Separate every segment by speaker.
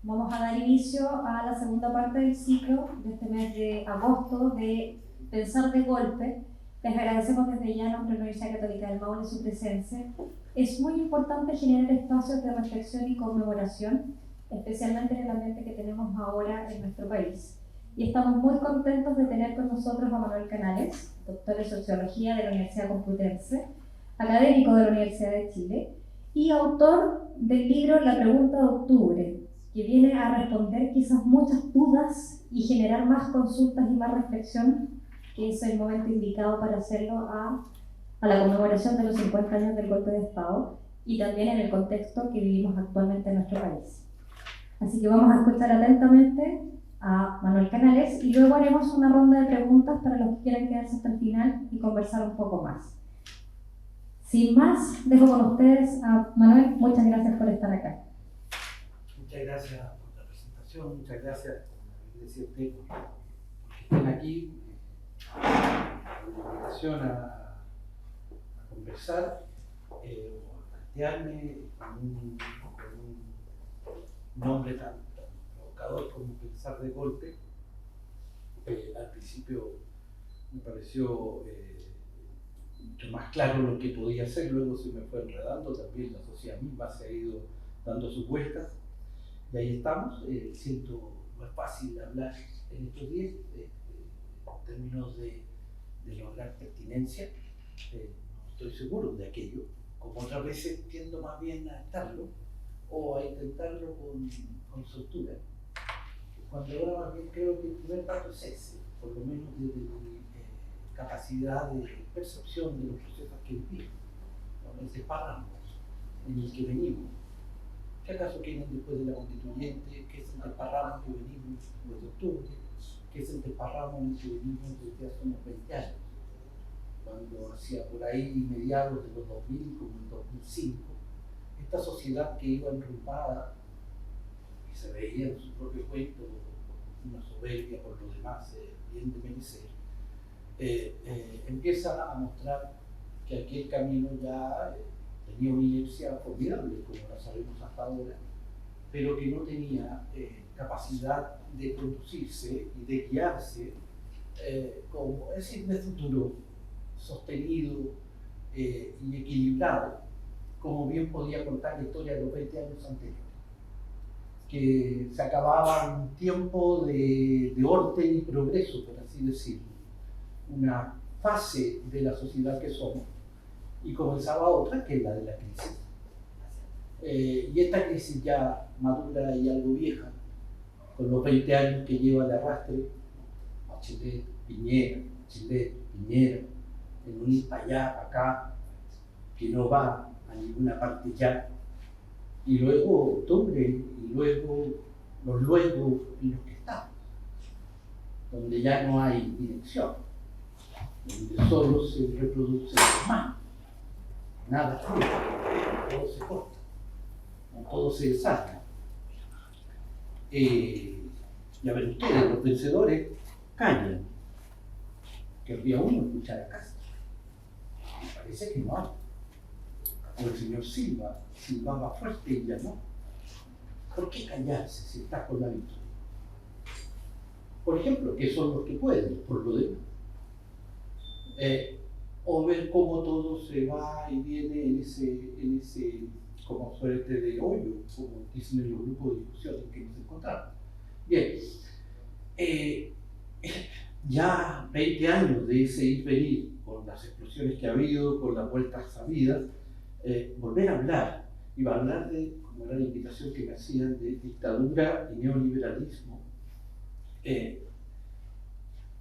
Speaker 1: Vamos a dar inicio a la segunda parte del ciclo de este mes de agosto de Pensar de Golpe. Les agradecemos desde ya a nuestra Universidad Católica del Maule su presencia. Es muy importante generar espacios de reflexión y conmemoración, especialmente en el ambiente que tenemos ahora en nuestro país. Y estamos muy contentos de tener con nosotros a Manuel Canales, doctor en Sociología de la Universidad Complutense, académico de la Universidad de Chile y autor del libro La Pregunta de Octubre, que viene a responder quizás muchas dudas y generar más consultas y más reflexión, que es el momento indicado para hacerlo a la conmemoración de los 50 años del golpe de Estado y también en el contexto que vivimos actualmente en nuestro país. Así que vamos a escuchar atentamente a Manuel Canales y luego haremos una ronda de preguntas para los que quieran quedarse hasta el final y conversar un poco más. Sin más, dejo con ustedes a Manuel. Muchas gracias por estar acá.
Speaker 2: Muchas gracias por la presentación, muchas gracias por decirte que estén aquí, por la invitación a conversar o a plantearme con un nombre tan provocador como Pensar de Golpe. Al principio me pareció mucho más claro lo que podía hacer, luego se me fue enredando, también la sociedad misma se ha ido dando sus vueltas. Y ahí estamos. Siento no es fácil hablar en estos días en términos de lograr pertinencia. No estoy seguro de aquello, como otras veces tiendo más bien a estarlo o a intentarlo con soltura. Cuando ahora más bien creo que el primer paso es ese, por lo menos desde mi capacidad de percepción de los procesos que vivimos, ¿no? Ese páramo en el que venimos. ¿Qué acaso quieren después de la constituyente? ¿Qué es el desparramo que venimos después de octubre? ¿Qué es el desparramo en el que venimos desde hace unos 20 años? Cuando hacia por ahí mediados de los 2000, como en 2005, esta sociedad que iba enrumbada y se veía en su propio cuento una soberbia por lo demás, bien de merecer, empieza a mostrar que aquel camino ya tenía una inercia formidable, como la sabemos hasta ahora, pero que no tenía capacidad de conducirse y de guiarse como, es decir, de futuro sostenido y equilibrado, como bien podía contar la historia de los 20 años anteriores, que se acababa un tiempo de orden y progreso, por así decirlo, una fase de la sociedad que somos, y comenzaba otra, que es la de la crisis. Y esta crisis ya madura y algo vieja, con los 20 años que lleva de arrastre, Bachelet, Piñera, Bachelet, Piñera, en un ir para allá, para acá, que no va a ninguna parte ya, y luego octubre, y luego los luego en los que estamos, donde ya no hay dirección, donde solo se reproduce el humano. Nada fluye, todo se corta, todo se desata. Ya ven ustedes, los vencedores callan. Querría uno escuchar a Castro. Me parece que no. O el señor Silva silbaba fuerte y ya no. ¿Por qué callarse si está con la victoria? Por ejemplo, que son los que pueden, por lo demás. O ver cómo todo se va y viene en ese como suerte de hoyo, como dicen en los grupos de discusión en que nos encontramos. Bien, ya 20 años de ese ir venir, con las explosiones que ha habido, con las vueltas sabidas, volver a hablar, y va a hablar de, como era la invitación que me hacían, de dictadura y neoliberalismo.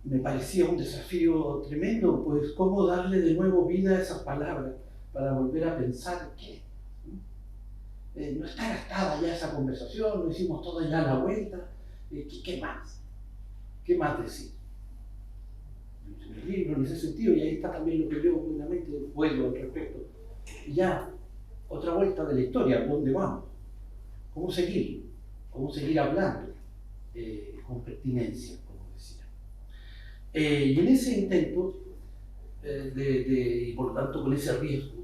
Speaker 2: Me parecía un desafío tremendo, pues cómo darle de nuevo vida a esas palabras para volver a pensar que no está gastada ya esa conversación, lo hicimos toda ya la vuelta, ¿qué más? ¿Qué más decir? El libro en ese sentido, y ahí está también lo que yo buenamente puedo al respecto. Y ya, otra vuelta de la historia, ¿dónde vamos? ¿Cómo seguir? ¿Cómo seguir hablando con pertinencia? Y en ese intento, y por lo tanto con ese riesgo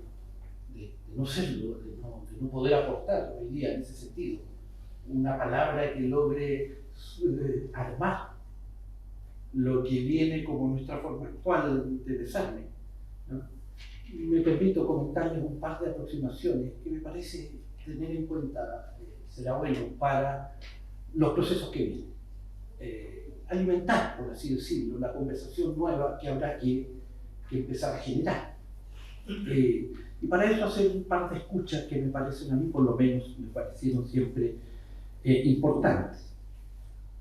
Speaker 2: de no serlo, de no poder aportar hoy día en ese sentido, una palabra que logre armar lo que viene como nuestra forma actual de besarme, ¿no? Me permito comentarles un par de aproximaciones que me parece tener en cuenta, será bueno para los procesos que vienen. Alimentar, por así decirlo, la conversación nueva que habrá que empezar a generar. Y para eso hacer un par de escuchas que me parecen a mí, por lo menos, me parecieron siempre importantes.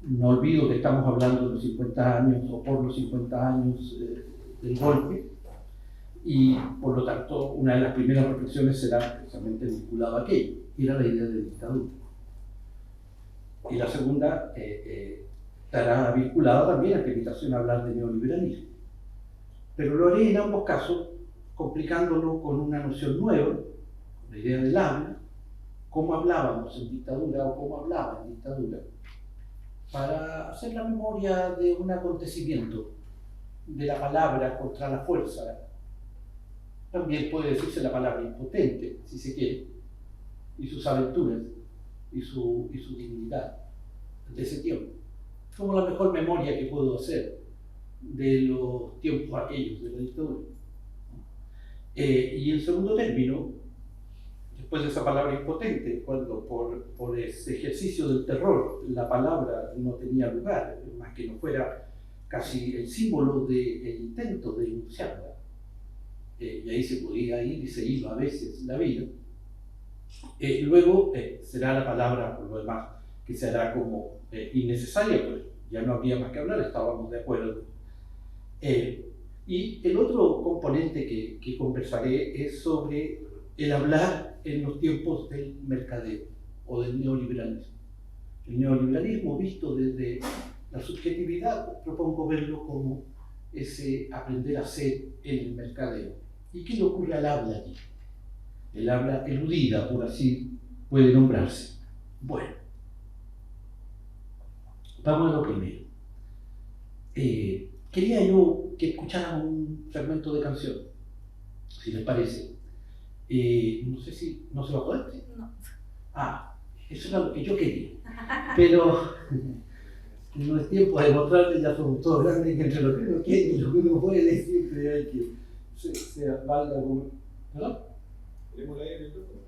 Speaker 2: No olvido que estamos hablando de los 50 años o por los 50 años del golpe, y por lo tanto una de las primeras reflexiones será precisamente vinculada a aquello, y era la idea de dictadura. Y la segunda estará vinculada también a la invitación a hablar de neoliberalismo. Pero lo haré en ambos casos complicándolo con una noción nueva, la idea del habla, cómo hablábamos en dictadura o cómo hablaba en dictadura, para hacer la memoria de un acontecimiento, de la palabra contra la fuerza. También puede decirse la palabra impotente, si se quiere, y sus aventuras y su dignidad de ese tiempo. Como la mejor memoria que puedo hacer de los tiempos aquellos de la dictadura. Y en segundo término, después de esa palabra impotente, cuando por ese ejercicio del terror la palabra no tenía lugar, más que no fuera casi el símbolo del intento de enunciarla, y ahí se podía ir y se iba a veces la vida. Luego será la palabra, por lo demás, que se hará como innecesaria, pues ya no había más que hablar, estábamos de acuerdo. Y el otro componente que conversaré es sobre el hablar en los tiempos del mercadeo o del neoliberalismo. El neoliberalismo visto desde la subjetividad, propongo verlo como ese aprender a ser en el mercadeo. ¿Y qué le ocurre al habla allí? El habla eludida, por así puede nombrarse. Bueno, vamos a lo primero. Quería yo que escucharan un fragmento de canción, si les parece. No sé si no se va a poder.
Speaker 1: No.
Speaker 2: Eso era lo que yo quería. Pero no es tiempo de mostrarles, ya somos todos grandes, que entre lo que uno quiere y lo que uno puede, siempre hay que se valga como. ¿Perdón?
Speaker 3: ¿Tenemos la aire en el micrófono?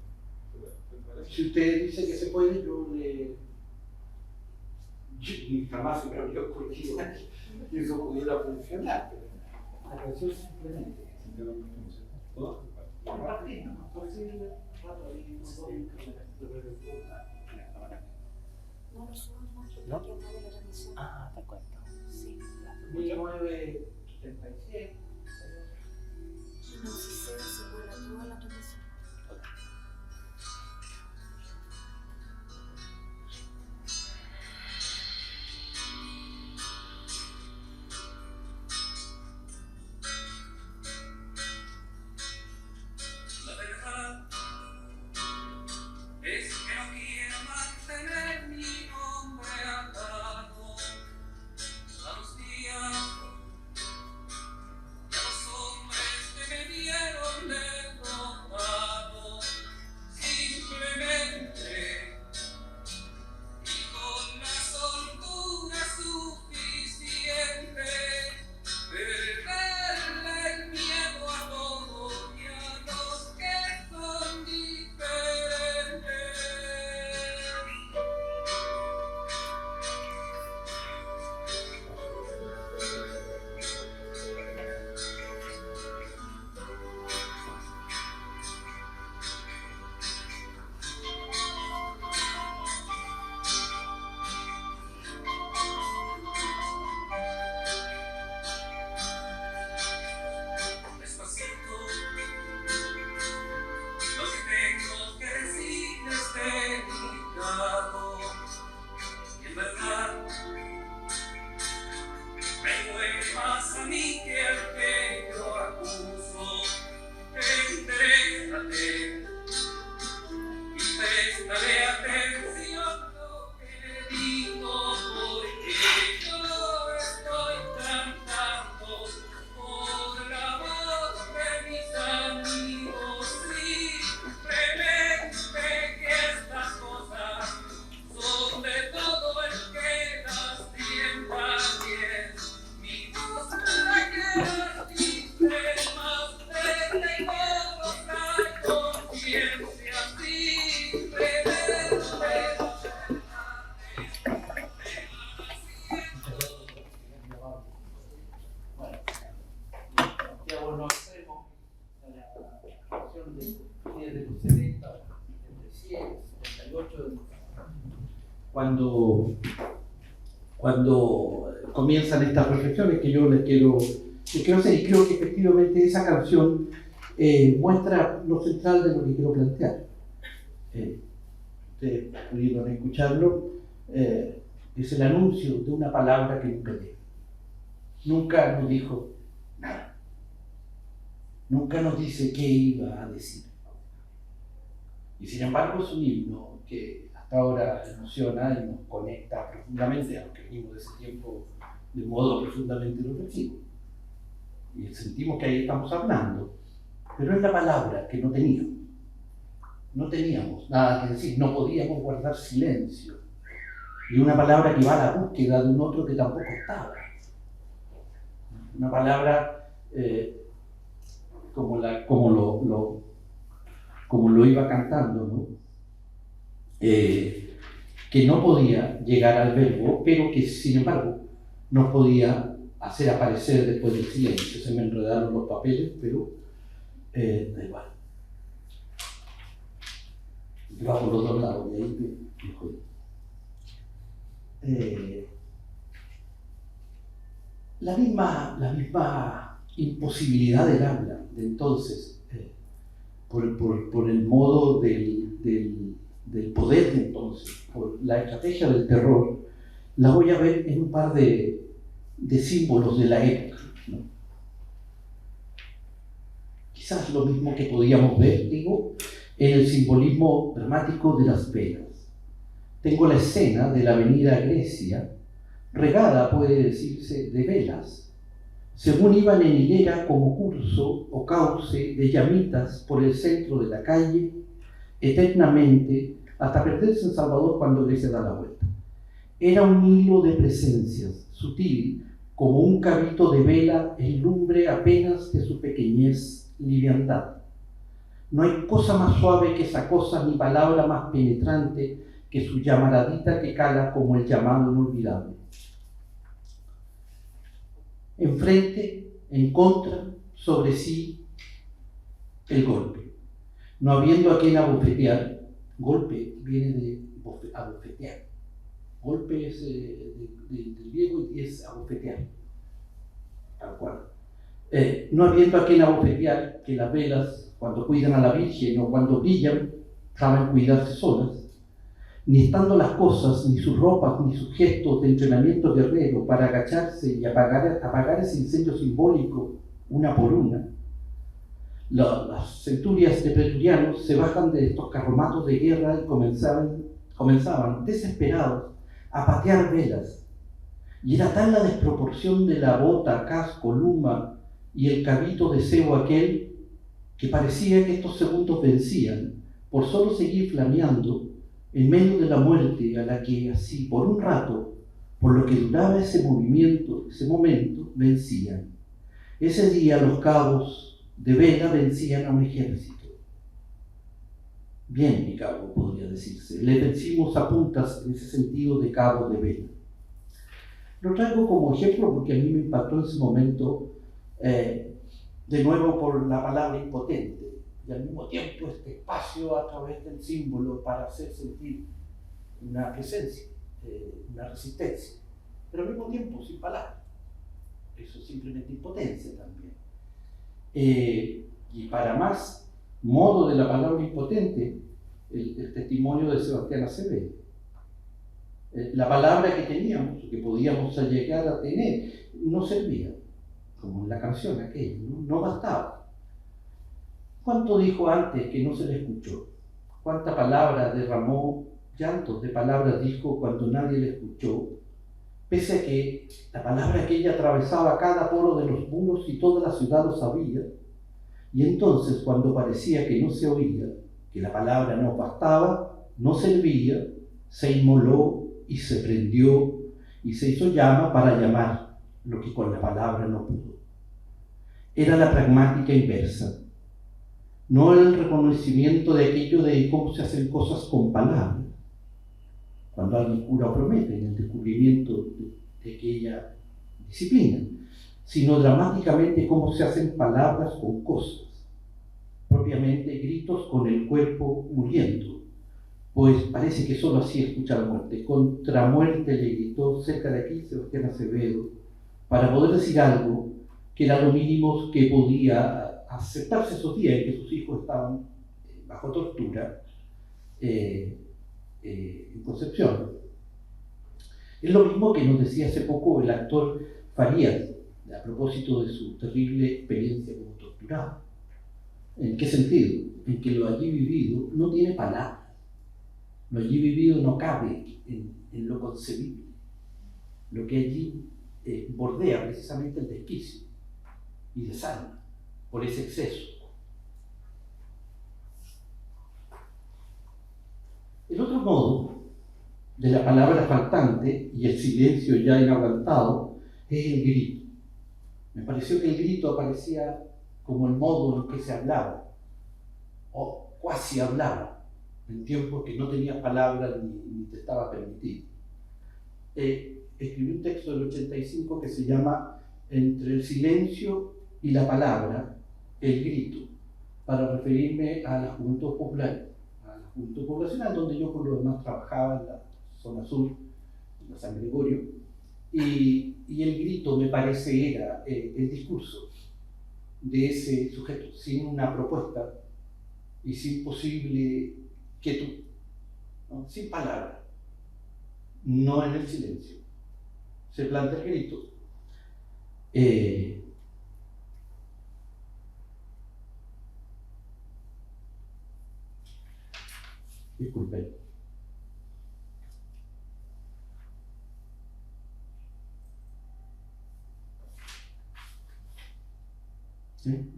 Speaker 2: Si usted dice que se puede, jamás se me habría ocurrido que eso pudiera funcionar, pero la canción simplemente.
Speaker 3: ¿Todo?
Speaker 2: ¿No? Te cuento. Sí. 1977.
Speaker 4: No, si se vuela toda la transmisión.
Speaker 5: La verdad es que no quiero mantener mi nombre atado a los días y a los hombres que me vieron derrotado, simplemente y con la soltura suficiente perderle el miedo a todo y a los que son diferentes. Despacito, lo que tengo que decir es delicado y en verdad me duele más a mí que al que yo acuso. Entrégate y prestaré atención a lo que digo, porque yo estoy cantando por la voz de mis amigos, simplemente que estas cosas son
Speaker 2: 78, cuando comienzan estas reflexiones que yo les quiero hacer, y creo que efectivamente esa canción muestra lo central de lo que quiero plantear. Ustedes pudieron escucharlo, es el anuncio de una palabra que nunca dijo. Nunca nos dijo nada. Nunca nos dice qué iba a decir. Y sin embargo es un himno que hasta ahora emociona y nos conecta profundamente a lo que venimos de ese tiempo de modo profundamente reflexivo. Y sentimos que ahí estamos hablando, pero es la palabra que no teníamos. No teníamos nada que decir, no podíamos guardar silencio. Y una palabra que va a la búsqueda de un otro que tampoco estaba. Una palabra como lo iba cantando, ¿no? Que no podía llegar al verbo, pero que sin embargo nos podía hacer aparecer después del silencio. Se me enredaron los papeles, pero da igual. Yo hago los dos lados, y ahí me jodí. La misma imposibilidad del habla de entonces, por el modo del poder de entonces, por la estrategia del terror, la voy a ver en un par de símbolos de la época, ¿no? Quizás lo mismo que podíamos ver, digo, en el simbolismo dramático de las velas. Tengo la escena de la avenida Grecia, regada, puede decirse, de velas, según iban en hilera como curso o cauce de llamitas por el centro de la calle, eternamente, hasta perderse en Salvador cuando Grecia da la vuelta. Era un hilo de presencias, sutil, como un cabito de vela en lumbre apenas de su pequeñez, liviandad. No hay cosa más suave que esa cosa, ni palabra más penetrante que su llamaradita que cala como el llamado inolvidable. Enfrente, en contra, sobre sí, el golpe. No habiendo a quien abofetear, golpe viene de abofetear. Golpe es del griego y es abofetear, tal cual. No habiendo a quien abofetear, que las velas, cuando cuidan a la Virgen o cuando brillan, saben cuidarse solas, ni estando las cosas, ni sus ropas, ni sus gestos de entrenamiento guerrero para agacharse y apagar ese incendio simbólico una por una. Las centurias de preturianos se bajan de estos carromatos de guerra y comenzaban desesperados a patear velas. Y era tal la desproporción de la bota, casco, luma y el cabito de cebo aquel, que parecía que estos segundos vencían por solo seguir flameando en medio de la muerte a la que así por un rato, por lo que duraba ese momento, vencían. Ese día los cabos de vela vencían a un ejército. Bien, mi cabo, podría decirse. Le vencimos a puntas en ese sentido de cabo de vela. Lo traigo como ejemplo porque a mí me impactó en ese momento, de nuevo por la palabra impotente, y al mismo tiempo este espacio a través del símbolo para hacer sentir una presencia, una resistencia, pero al mismo tiempo sin palabras. Eso es simplemente impotencia también. Y para más modo de la palabra impotente, el testimonio de Sebastián Acevedo. La palabra que teníamos, que podíamos llegar a tener, no servía, como en la canción aquella, no bastaba. ¿Cuánto dijo antes que no se le escuchó? ¿Cuánta palabra derramó, llantos de palabras dijo cuando nadie le escuchó? Pese a que la palabra aquella atravesaba cada poro de los muros y toda la ciudad lo sabía, y entonces cuando parecía que no se oía, que la palabra no bastaba, no servía, se inmoló y se prendió y se hizo llama para llamar lo que con la palabra no pudo. Era la pragmática inversa. No el reconocimiento de aquello de cómo se hacen cosas con palabras, cuando alguien cura o promete en el descubrimiento de aquella disciplina, sino dramáticamente cómo se hacen palabras con cosas, propiamente gritos con el cuerpo muriendo, pues parece que solo así escucha la muerte. Contra muerte le gritó cerca de aquí Sebastián Acevedo, para poder decir algo que era lo mínimo que podía aceptarse esos días en que sus hijos estaban bajo tortura en Concepción. Es lo mismo que nos decía hace poco el actor Farías, a propósito de su terrible experiencia como torturado. ¿En qué sentido? En que lo allí vivido no tiene palabras. Lo allí vivido no cabe en lo concebible. Lo que allí bordea precisamente el desquicio y desarma por ese exceso. El otro modo de la palabra faltante y el silencio ya inaguantado es el grito. Me pareció que el grito aparecía como el modo en que se hablaba, o cuasi hablaba, en tiempos que no tenía palabras ni te estaba permitido. Escribí un texto del 85 que se llama Entre el silencio y la palabra, el grito, para referirme a la juventud popular, a la juventud poblacional, donde yo por lo demás trabajaba en la zona sur, en la San Gregorio, y el grito me parece era el discurso de ese sujeto, sin una propuesta y sin posible quietud, ¿no? Sin palabra, no en el silencio. Se plantea el grito. Disculpen.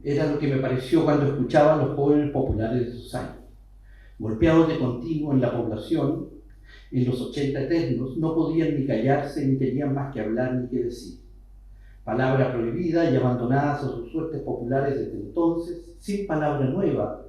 Speaker 2: Era lo que me pareció cuando escuchaba a los jóvenes populares de esos años. Golpeados de continuo en la población, en los 80 eternos, no podían ni callarse, ni tenían más que hablar ni que decir. Palabra prohibida y abandonadas a sus suertes populares desde entonces, sin palabra nueva,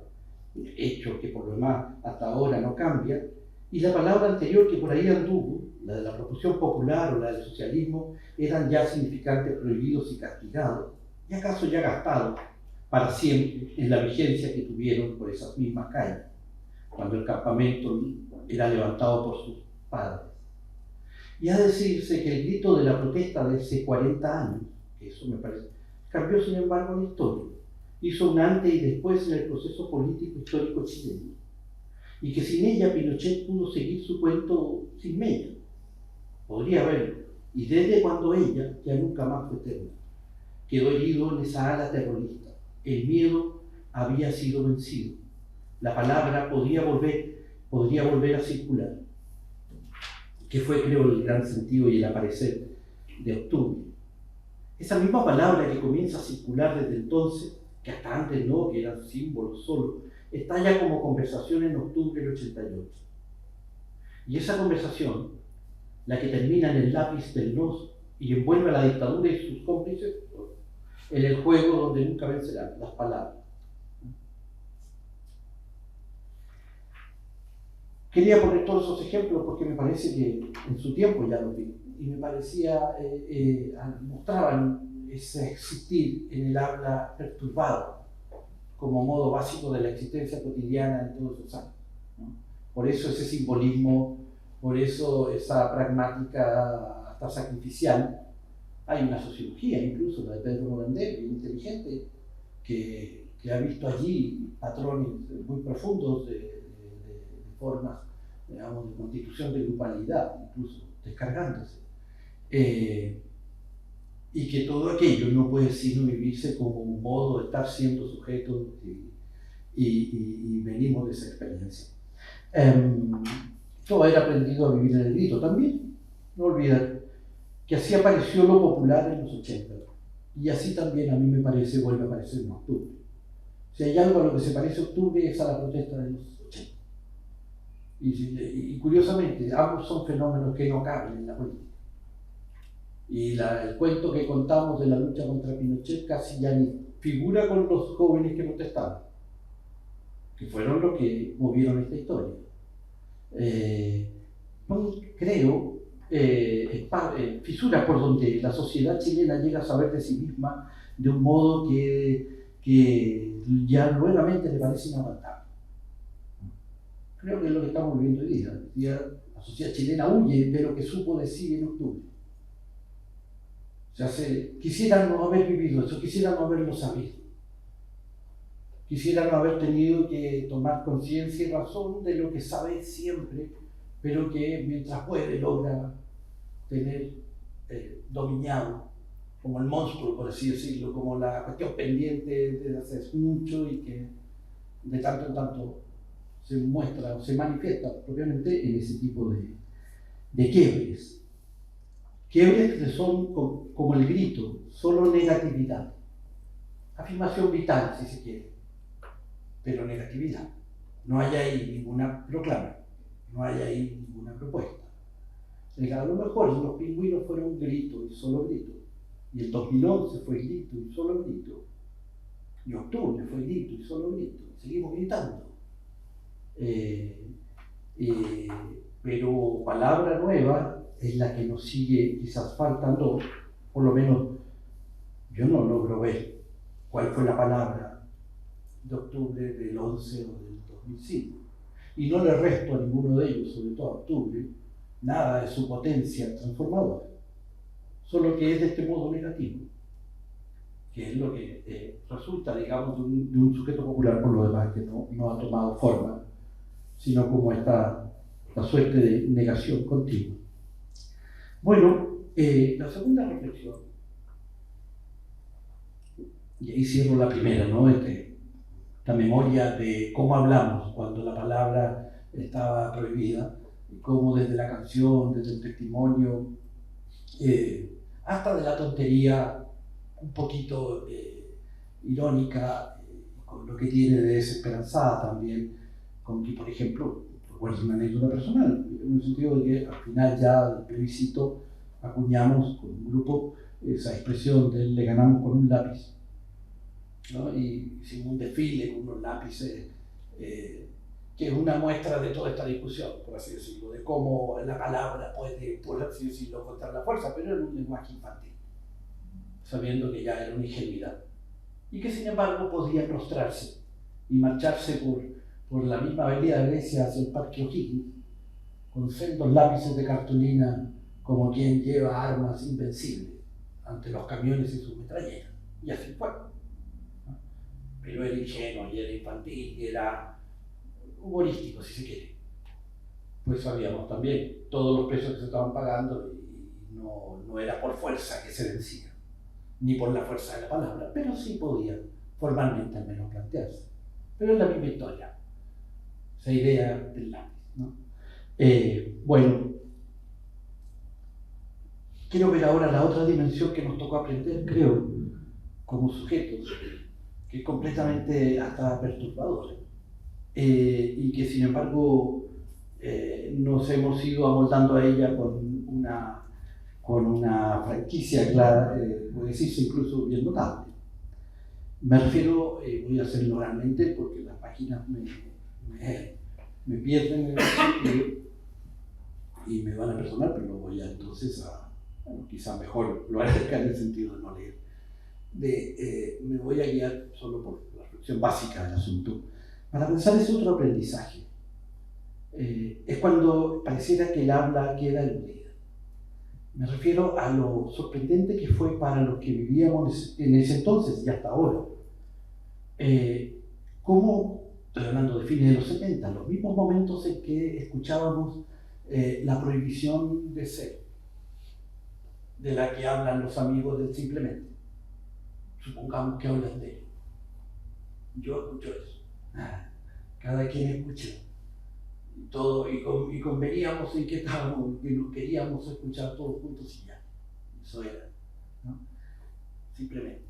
Speaker 2: hecho que por lo demás hasta ahora no cambia, y la palabra anterior que por ahí anduvo, la de la proposición popular o la del socialismo, eran ya significantes prohibidos y castigados, y acaso ya gastados para siempre en la vigencia que tuvieron por esas mismas calles, cuando el campamento era levantado por sus padres. Y a decirse que el grito de la protesta de hace 40 años, que eso me parece, cambió sin embargo la historia, hizo un antes y después en el proceso político histórico chileno, y que sin ella Pinochet pudo seguir su cuento sin mella, podría haberlo, y desde cuando ella ya nunca más fue eterna. Quedó herido en esa ala terrorista. El miedo había sido vencido. La palabra podría volver a circular, que fue, creo, el gran sentido y el aparecer de octubre. Esa misma palabra que comienza a circular desde entonces, que hasta antes no, que eran símbolos solo, está ya como conversación en octubre del 88. Y esa conversación, la que termina en el lápiz del nos y envuelve a la dictadura y sus cómplices, en el juego donde nunca vencerán las palabras. Quería poner todos esos ejemplos porque me parece que en su tiempo ya lo vi, y me parecía, mostraban ese existir en el habla perturbado como modo básico de la existencia cotidiana en todos esos años, ¿no? Por eso ese simbolismo, por eso esa pragmática hasta sacrificial. Hay una sociología, incluso la de Pedro Morandé, muy inteligente, que ha visto allí patrones muy profundos de formas, digamos, de constitución de grupalidad, incluso descargándose. Y que todo aquello no puede sino vivirse como un modo de estar siendo sujetos y venimos de esa experiencia. Todo era aprendido a vivir en el grito también, no olvidar que así apareció lo popular en los 80, y así también a mí me parece, vuelve a aparecer en octubre. Si hay algo a lo que se parece octubre es a la protesta de los 80. Y curiosamente, ambos son fenómenos que no caben en la política. Y el cuento que contamos de la lucha contra Pinochet casi ya ni figura con los jóvenes que protestaban, que fueron los que movieron esta historia. Creo fisura por donde la sociedad chilena llega a saber de sí misma de un modo que ya nuevamente le parece inaguantable. creo que es lo que estamos viviendo hoy día. La sociedad chilena huye de lo que supo decir en octubre. O sea, quisieran no haber vivido eso, quisieran no haberlo sabido. Quisieran no haber tenido que tomar conciencia y razón de lo que sabe siempre, pero que mientras puede logra tener dominado, como el monstruo, por así decirlo, como la cuestión pendiente desde hace mucho y que de tanto en tanto se muestra o se manifiesta propiamente en ese tipo de quiebres. Quiebres que son como el grito, solo negatividad. Afirmación vital, si se quiere, pero negatividad. No hay ahí ninguna proclama, no hay ahí ninguna propuesta. A lo mejor los pingüinos fueron grito y solo grito, y el 2011 fue grito y solo grito, y octubre fue grito y solo grito, seguimos gritando. Pero palabra nueva es la que nos sigue quizás faltando, por lo menos yo no logro ver cuál fue la palabra de octubre del 11 o del 2005. Y no le resto a ninguno de ellos, sobre todo a octubre, nada de su potencia transformadora, solo que es de este modo negativo, que es lo que resulta, digamos, de un sujeto popular, por lo demás, que no ha tomado forma, sino como la suerte de negación continua. Bueno, la segunda reflexión, y ahí cierro la primera, ¿no? Esta memoria de cómo hablamos cuando la palabra estaba prohibida, y cómo desde la canción, desde el testimonio, hasta de la tontería un poquito irónica, con lo que tiene de desesperanzada también, con que, por ejemplo, recuerdo una anécdota personal, en el sentido de que al final ya del plebiscito acuñamos con un grupo esa expresión de le ganamos con un lápiz, ¿no? Y hicimos un desfile con unos lápices, que es una muestra de toda esta discusión, por así decirlo, de cómo la palabra puede, por así decirlo, contra la fuerza, pero en un lenguaje infantil, sabiendo que ya era una ingenuidad, y que sin embargo podía prostrarse y marcharse por la misma avenida de Grecia hacia el Parque O'Higgins, con sendos lápices de cartulina, como quien lleva armas invencibles ante los camiones y sus metralleras, y así fue. Pero era ingenuo, y era infantil, y era humorístico, si se quiere. Pues sabíamos también todos los precios que se estaban pagando, y no era por fuerza que se vencía, ni por la fuerza de la palabra, pero sí podía formalmente al menos plantearse. Pero es la misma historia, esa idea del lápiz, ¿no? Bueno, quiero ver ahora la otra dimensión que nos tocó aprender, creo, como sujetos, que es completamente hasta perturbadora, y que sin embargo nos hemos ido amoldando a ella con una franquicia clara, puede decirse incluso bien notable. Me refiero, voy a hacerlo oralmente porque las páginas me pierden en el sentido y me van a personar, pero lo voy a entonces bueno, quizá mejor lo haré acá en el sentido de no leer. Me voy a guiar solo por la reflexión básica del asunto para pensar ese otro aprendizaje. Es cuando pareciera que el habla queda eludida. Me refiero a lo sorprendente que fue para los que vivíamos en ese entonces y hasta ahora. Cómo, estoy hablando de fines de los 70, los mismos momentos en que escuchábamos la prohibición de ser, de la que hablan los amigos del simplemente. Supongamos que hablan de ello. Yo escucho eso. Cada quien escucha. Y conveníamos en que estábamos, que nos queríamos escuchar todos juntos y ya. Eso era, ¿no? Simplemente.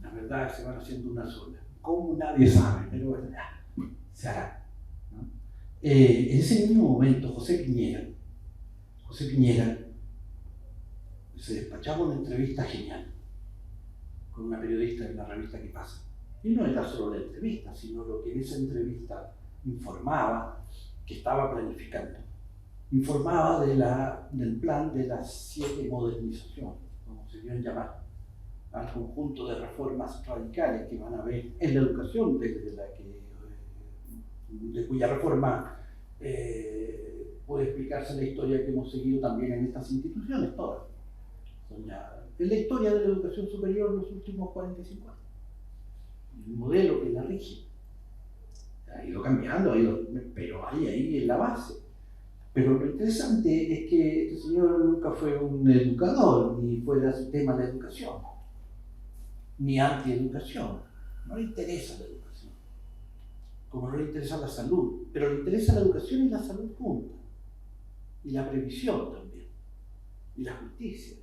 Speaker 2: Las verdades se van haciendo una sola. Como nadie sabe, pero bueno, se hará, ¿no? En ese mismo momento, José Piñera se despachaba una entrevista genial con una periodista en la revista ¿Qué pasa? Y no era solo la entrevista, sino lo que en esa entrevista informaba que estaba planificando. Informaba del plan de las 7 modernizaciones, como se dio en llamar, al conjunto de reformas radicales que van a haber en la educación, de cuya reforma puede explicarse la historia que hemos seguido también en estas instituciones, todas. Es la historia de la educación superior en los últimos 45 años. El modelo que la rige ha ido cambiando, pero hay ahí en la base. Pero lo interesante es que este señor nunca fue un educador, ni fue del sistema de educación, ni antieducación. No le interesa la educación, como no le interesa la salud, pero le interesa la educación y la salud juntas, y la previsión también, y la justicia,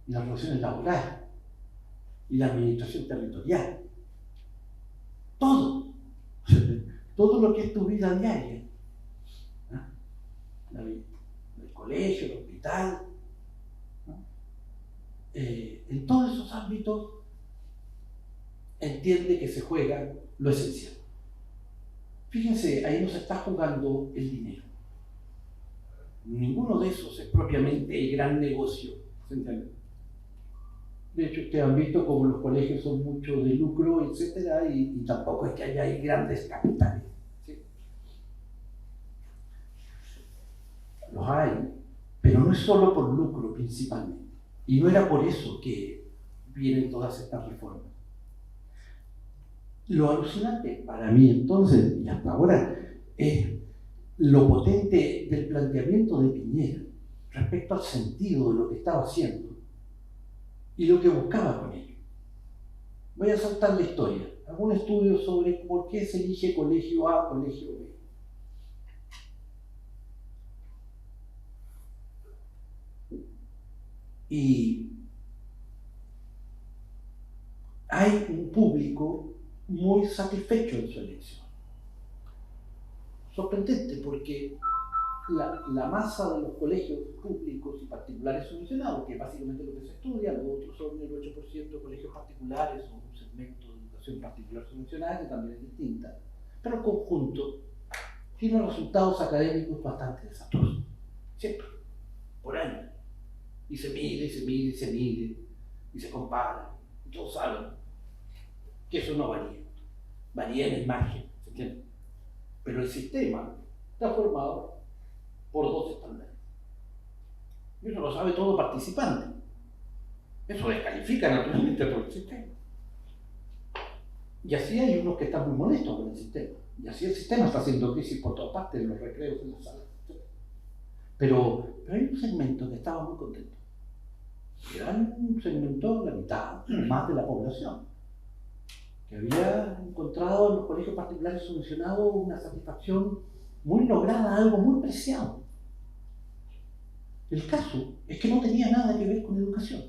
Speaker 2: y las relaciones laborales, y la administración territorial. Todo, todo lo que es tu vida diaria. El colegio, el hospital, ¿no? En todos esos ámbitos entiende que se juega lo esencial. Fíjense, ahí no se está jugando el dinero. Ninguno de esos es propiamente el gran negocio. ¿Se entiende? De hecho, ustedes han visto como los colegios son mucho de lucro, etcétera, y tampoco es que haya ahí grandes capitales. ¿Sí? Los hay, pero no es solo por lucro principalmente. Y no era por eso que vienen todas estas reformas. Lo alucinante para mí entonces, y hasta ahora, es lo potente del planteamiento de Piñera respecto al sentido de lo que estaba haciendo y lo que buscaba con ello. Voy a saltar la historia. Hago un estudio sobre por qué se elige colegio A o colegio B. Y hay un público muy satisfecho en su elección. Sorprendente, porque la masa de los colegios públicos y particulares subvencionados, que es básicamente lo que se estudia, los otros son el 8% de colegios particulares o un segmento de educación particular subvencionada que también es distinta, pero el conjunto tiene resultados académicos bastante desastrosos, siempre, por año. Y se mide, y se mide, y se mide, y se compara, y todos saben que eso no varía en el margen, ¿se entiende? Pero el sistema está formado por dos estándares. Y eso lo sabe todo participante. Eso descalifica naturalmente a todo el sistema. Y así hay unos que están muy molestos con el sistema. Y así el sistema está haciendo crisis por todas partes, en los recreos, en las salas. Pero hay un segmento que estaba muy contento. Era un segmento, la mitad, más de la población, que había encontrado en los colegios particulares subvencionados una satisfacción muy lograda, algo muy preciado. El caso es que no tenía nada que ver con educación.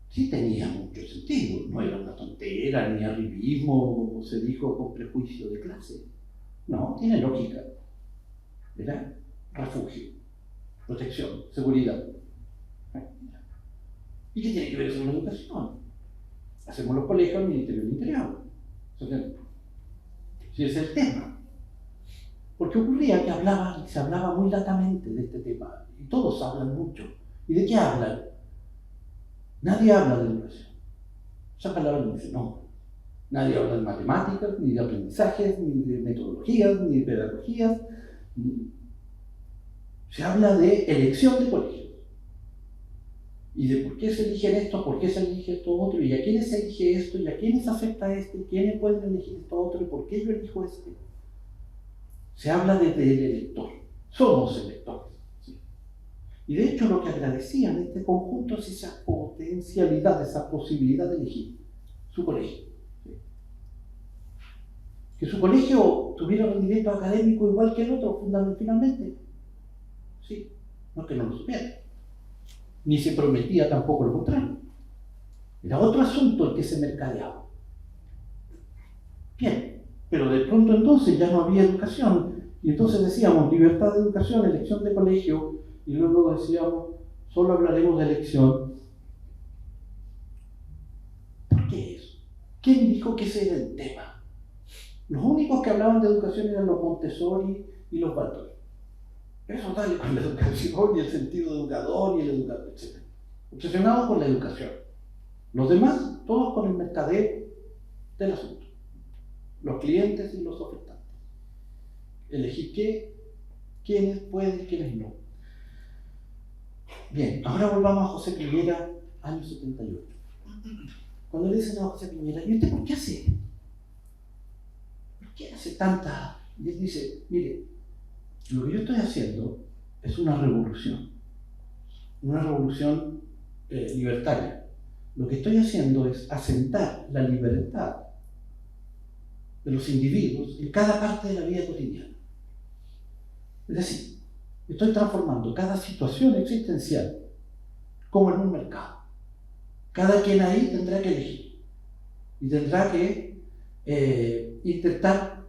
Speaker 2: Sí tenía mucho sentido, no era una tontera ni arribismo, como se dijo con prejuicio de clase. No, tiene lógica. Era refugio, protección, seguridad. ¿Y qué tiene que ver eso con la educación? Hacemos los colegios al Ministerio del Interior. Si ese es el tema. Porque ocurría que se hablaba muy latamente de este tema, y todos hablan mucho. ¿Y de qué hablan? Nadie habla de educación. Esa palabra no dice no. Nadie habla de matemáticas, ni de aprendizajes, ni de metodologías, ni de pedagogías. Se habla de elección de colegios. Y de por qué se eligen esto, por qué se elige esto otro, y a quiénes se elige esto, y a quiénes acepta este, y quiénes pueden elegir esto otro, y por qué yo elijo este. Se habla desde el elector. Somos electores. ¿Sí? Y de hecho lo que agradecían este conjunto es esa potencialidad, esa posibilidad de elegir su colegio. ¿Sí? Que su colegio tuviera rendimiento académico igual que el otro, fundamentalmente. Sí, no que no lo supiera. Ni se prometía tampoco lo contrario. Era otro asunto el que se mercadeaba. Bien, pero de pronto entonces ya no había educación, y entonces decíamos libertad de educación, elección de colegio, y luego decíamos solo hablaremos de elección. ¿Por qué eso? ¿Quién dijo que ese era el tema? Los únicos que hablaban de educación eran los Montessori y los Waldorf. Eso dale con la educación y el sentido educador y el educador, etc. Obsesionados con la educación. Los demás, todos con el mercadeo del asunto. Los clientes y los ofertantes. elegir quiénes pueden y quiénes no. Bien, ahora volvamos a José Piñera, año 78. Cuando le dicen a José Piñera, ¿y usted por qué hace? ¿Por qué hace tanta? Y él dice, mire, lo que yo estoy haciendo es una revolución libertaria. Lo que estoy haciendo es asentar la libertad de los individuos en cada parte de la vida cotidiana. Es decir, estoy transformando cada situación existencial como en un mercado. Cada quien ahí tendrá que elegir y tendrá que intentar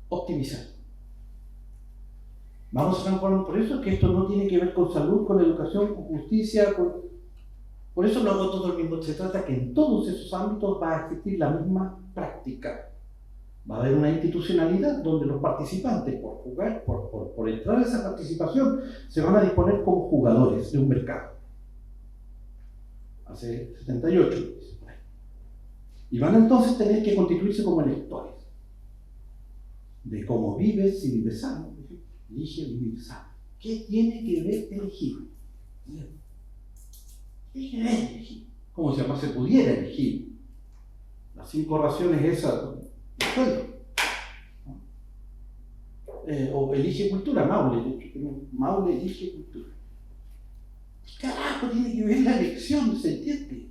Speaker 2: optimizar. Vamos a transformar, por eso es que esto no tiene que ver con salud, con educación, con justicia, por eso lo hago todo el mismo. Se trata que en todos esos ámbitos va a existir la misma práctica. Va a haber una institucionalidad donde los participantes, por jugar, por entrar a esa participación, se van a disponer como jugadores de un mercado. Hace 78. Y van a entonces tener que constituirse como electores. De cómo vives, si vives sano. Elige vivir sano. ¿Qué tiene que ver elegir? ¿Qué tiene que ver elegir? Como si además se pudiera elegir. Las 5 raciones esas. O elige cultura, Maule elige cultura. ¿Qué carajo tiene que ver la elección? ¿Se entiende?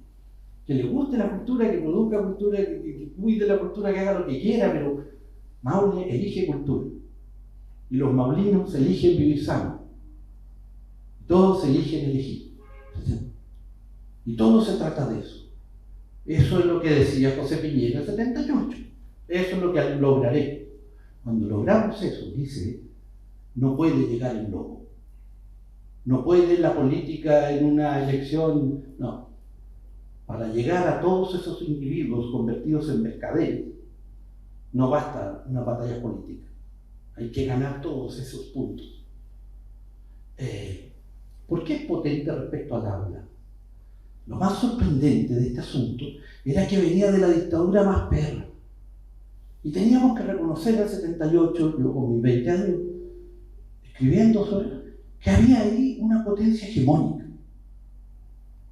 Speaker 2: Que le guste la cultura, que produzca cultura, que cuide la cultura, que haga lo que quiera, pero Maule elige cultura. Y los maulinos eligen vivir sano. Todos eligen elegir. Y todo se trata de eso. Eso es lo que decía José Piñera en 78. Eso es lo que lograré. Cuando logramos eso, dice, no puede llegar el lobo. No puede la política en una elección, no. Para llegar a todos esos individuos convertidos en mercaderes, no basta una batalla política. Hay que ganar todos esos puntos. ¿Por qué es potente respecto al habla? Lo más sorprendente de este asunto era que venía de la dictadura más perra. Y teníamos que reconocer en el 78, yo con mis 20 años, escribiendo sobre que había ahí una potencia hegemónica,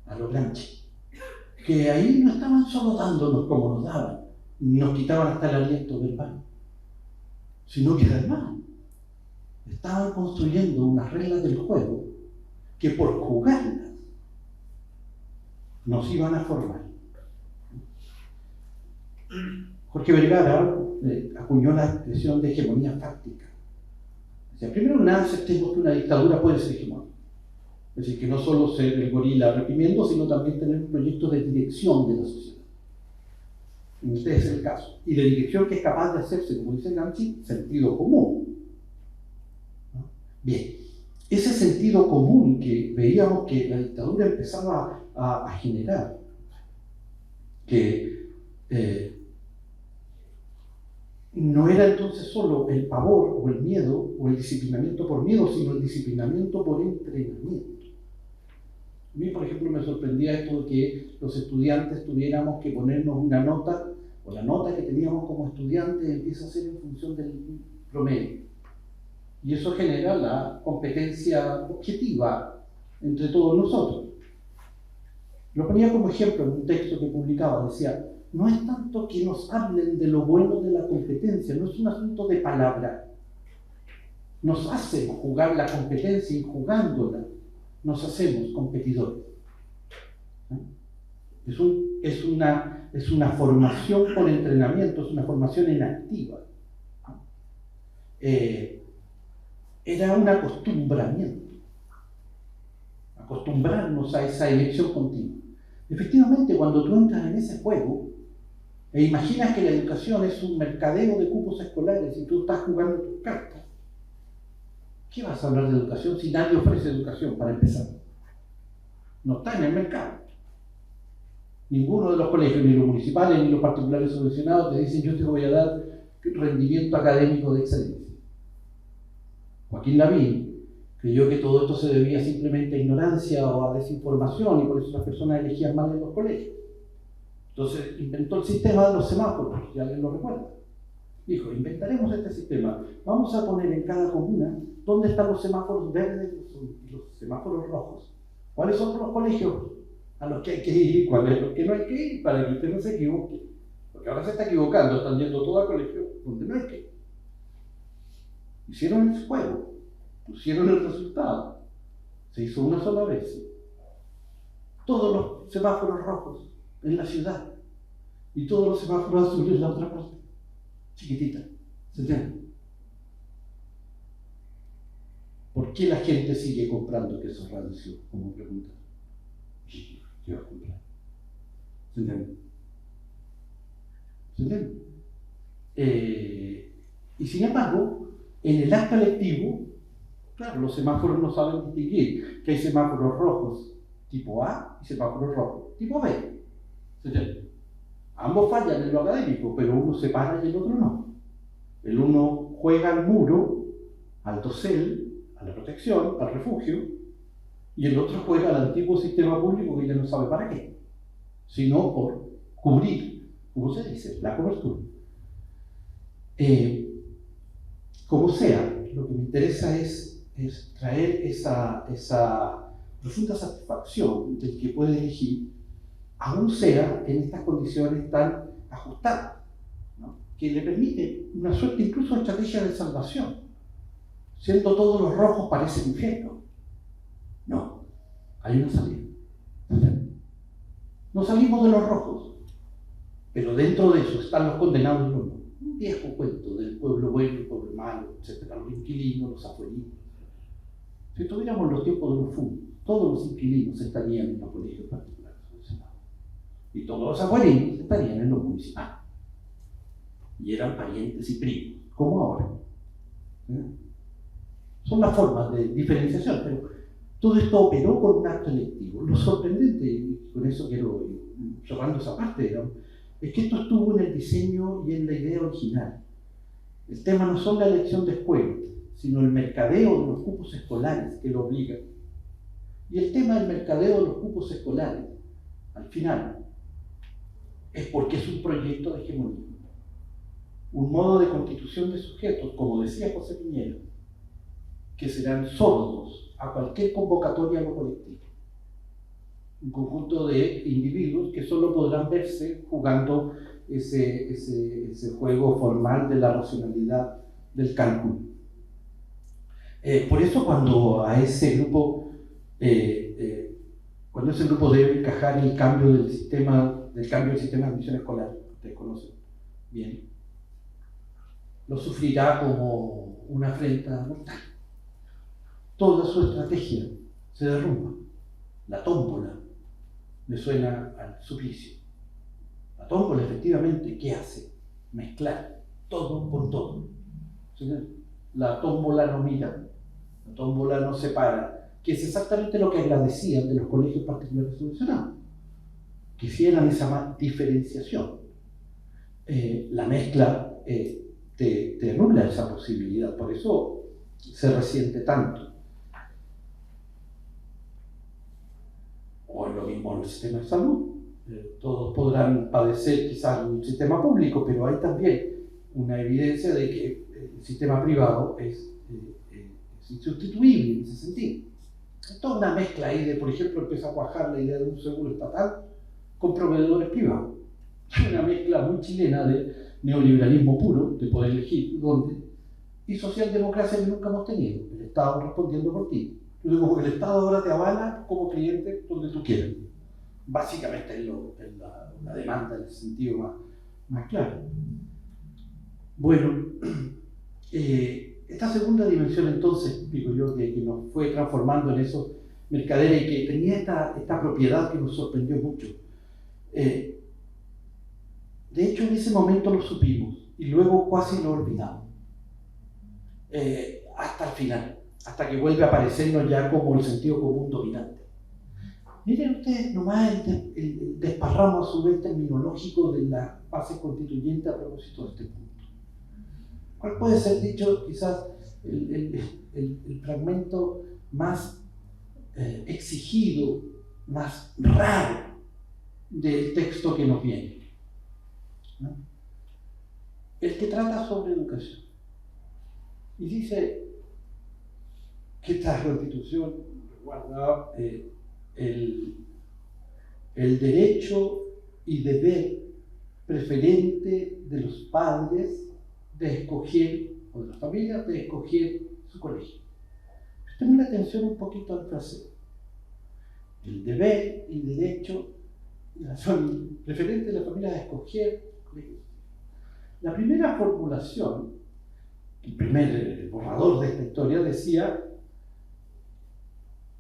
Speaker 2: a lo Gramsci, que ahí no estaban solo dándonos como nos daban, nos quitaban hasta el aliento verbal, sino que además estaban construyendo unas reglas del juego que por jugarlas nos iban a formar. Jorge Vergara acuñó la expresión de hegemonía fáctica. O sea, primero nada aceptemos que una dictadura puede ser hegemónica. Es decir, que no solo ser el gorila reprimiendo, sino también tener un proyecto de dirección de la sociedad. Este es el caso. Y de dirección que es capaz de hacerse, como dice Gramsci, sentido común. ¿No? Bien, ese sentido común que veíamos que la dictadura empezaba a generar, que no era entonces solo el pavor o el miedo o el disciplinamiento por miedo, sino el disciplinamiento por entrenamiento. A mí, por ejemplo, me sorprendía esto de que los estudiantes tuviéramos que ponernos una nota, o la nota que teníamos como estudiantes empieza a ser en función del promedio. Y eso genera la competencia objetiva entre todos nosotros. Lo ponía como ejemplo en un texto que publicaba, decía, no es tanto que nos hablen de lo bueno de la competencia, no es un asunto de palabra. Nos hacen jugar la competencia y jugándola nos hacemos competidores. Es una formación por entrenamiento, es una formación inactiva. Era un acostumbramiento, acostumbrarnos a esa elección continua. Efectivamente, cuando tú entras en ese juego e imaginas que la educación es un mercadeo de cupos escolares y tú estás jugando tus cartas, ¿qué vas a hablar de educación si nadie ofrece educación para empezar? No está en el mercado. Ninguno de los colegios, ni los municipales, ni los particulares subvencionados, te dicen yo te voy a dar rendimiento académico de excelencia. Joaquín Lavín creyó que todo esto se debía simplemente a ignorancia o a desinformación y por eso las personas elegían mal en los colegios. Entonces inventó el sistema de los semáforos, si alguien lo recuerda. Dijo, inventaremos este sistema. Vamos a poner en cada comuna dónde están los semáforos verdes y los semáforos rojos. ¿Cuáles son los colegios a los que hay que ir? ¿Cuáles los que no hay que ir? Para que usted no se equivoque. Porque ahora se está equivocando, están yendo todos a colegios donde no hay que ir. Hicieron el juego, pusieron el resultado. Se hizo una sola vez. Todos los semáforos rojos en la ciudad y todos los semáforos azules en la otra parte. Chiquitita. ¿Se entiende? ¿Por qué la gente sigue comprando queso rancio? Como pregunta. ¿Qué va a comprar? ¿Se entiende? ¿Se entiende? Y sin embargo, en el acto electivo, claro, los semáforos no saben distinguir que hay semáforos rojos tipo A y semáforos rojos tipo B. ¿Se entiende? Ambos fallan en lo académico, pero uno se para y el otro no. El uno juega al muro, al dosel, a la protección, al refugio, y el otro juega al antiguo sistema público que ya no sabe para qué, sino por cubrir, como se dice, la cobertura. Como sea, lo que me interesa es traer esa profunda satisfacción del que puede elegir, aún sea en estas condiciones tan ajustadas, ¿no? Que le permite una suerte incluso de estrategia de salvación. Siendo todos los rojos parece un infierno. No, hay una salida. No salimos de los rojos, pero dentro de eso están los condenados y los no. Un viejo cuento del pueblo bueno, el pueblo malo, etc. Los inquilinos, los afuerinos. Si tuviéramos los tiempos de los fundos, todos los inquilinos estarían en los colegios particulares. Y todos los afuerinos estarían en los municipales. Y eran parientes y primos, como ahora. Son las formas de diferenciación, pero todo esto operó con un acto electivo. Lo sorprendente, y con eso quiero ir cerrando esa parte, es que esto estuvo en el diseño y en la idea original. El tema no son la elección de escuelas, sino el mercadeo de los cupos escolares que lo obligan. Y el tema del mercadeo de los cupos escolares, al final, es porque es un proyecto de hegemonía. Un modo de constitución de sujetos, como decía José Piñera, que serán sordos a cualquier convocatoria a lo colectivo. Un conjunto de individuos que solo podrán verse jugando ese juego formal de la racionalidad del cálculo. Por eso cuando ese grupo debe encajar en el cambio del sistema de admisión escolar, ustedes conocen bien, lo sufrirá como una afrenta mortal. Toda su estrategia se derrumba. La tómbola le suena al suplicio. La tómbola, efectivamente, ¿qué hace? Mezclar todo con todo. ¿Sí? La tómbola no mira, la tómbola no separa, que es exactamente lo que agradecían de los colegios particulares subvencionados, que hicieran esa diferenciación. La mezcla te anula esa posibilidad, por eso se resiente tanto. O es lo mismo en el sistema de salud. Todos podrán padecer quizás un sistema público, pero hay también una evidencia de que el sistema privado es insustituible en ese sentido. Es toda una mezcla ahí de, por ejemplo, empieza a cuajar la idea de un seguro estatal con proveedores privados. Una mezcla muy chilena de neoliberalismo puro, de poder elegir dónde, y socialdemocracia que nunca hemos tenido, el Estado respondiendo por ti. Entonces, como que el Estado ahora te avala como cliente donde tú quieras. Básicamente es la demanda en el sentido más claro. Bueno, esta segunda dimensión entonces, digo yo, que nos fue transformando en esos mercaderes y que tenía esta propiedad que nos sorprendió mucho. De hecho, en ese momento lo supimos y luego casi lo olvidamos. Hasta el final, hasta que vuelve a aparecernos ya como el sentido común dominante. Miren ustedes nomás el desparramo a su vez terminológico de la base constituyente a propósito de este punto. ¿Cuál puede ser dicho quizás el fragmento más exigido, más raro del texto que nos viene? ¿No? el que trata sobre educación. Y dice que esta Constitución guarda el derecho y deber preferente de los padres de escoger, o de las familias, de escoger su colegio. Presten la atención un poquito al fraseo. El deber y derecho de la familia, preferente de la familia de escoger su colegio. La primera formulación, el primer borrador de esta historia decía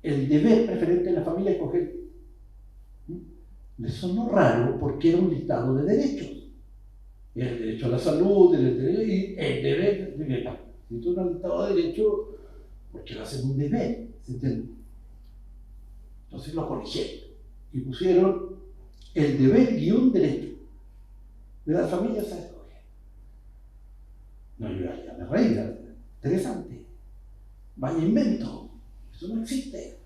Speaker 2: el deber preferente de la familia es escoger. Le sonó raro porque era un listado de derechos. El derecho a la salud, el derecho y el deber de libertad. Si tú no has listado de derechos, porque va a ser un deber, ¿se entiende? Entonces lo corrigieron y pusieron el deber guión derecho de las familias a escoger. No, yo ya me reí, interesante. Vaya invento, eso no existe.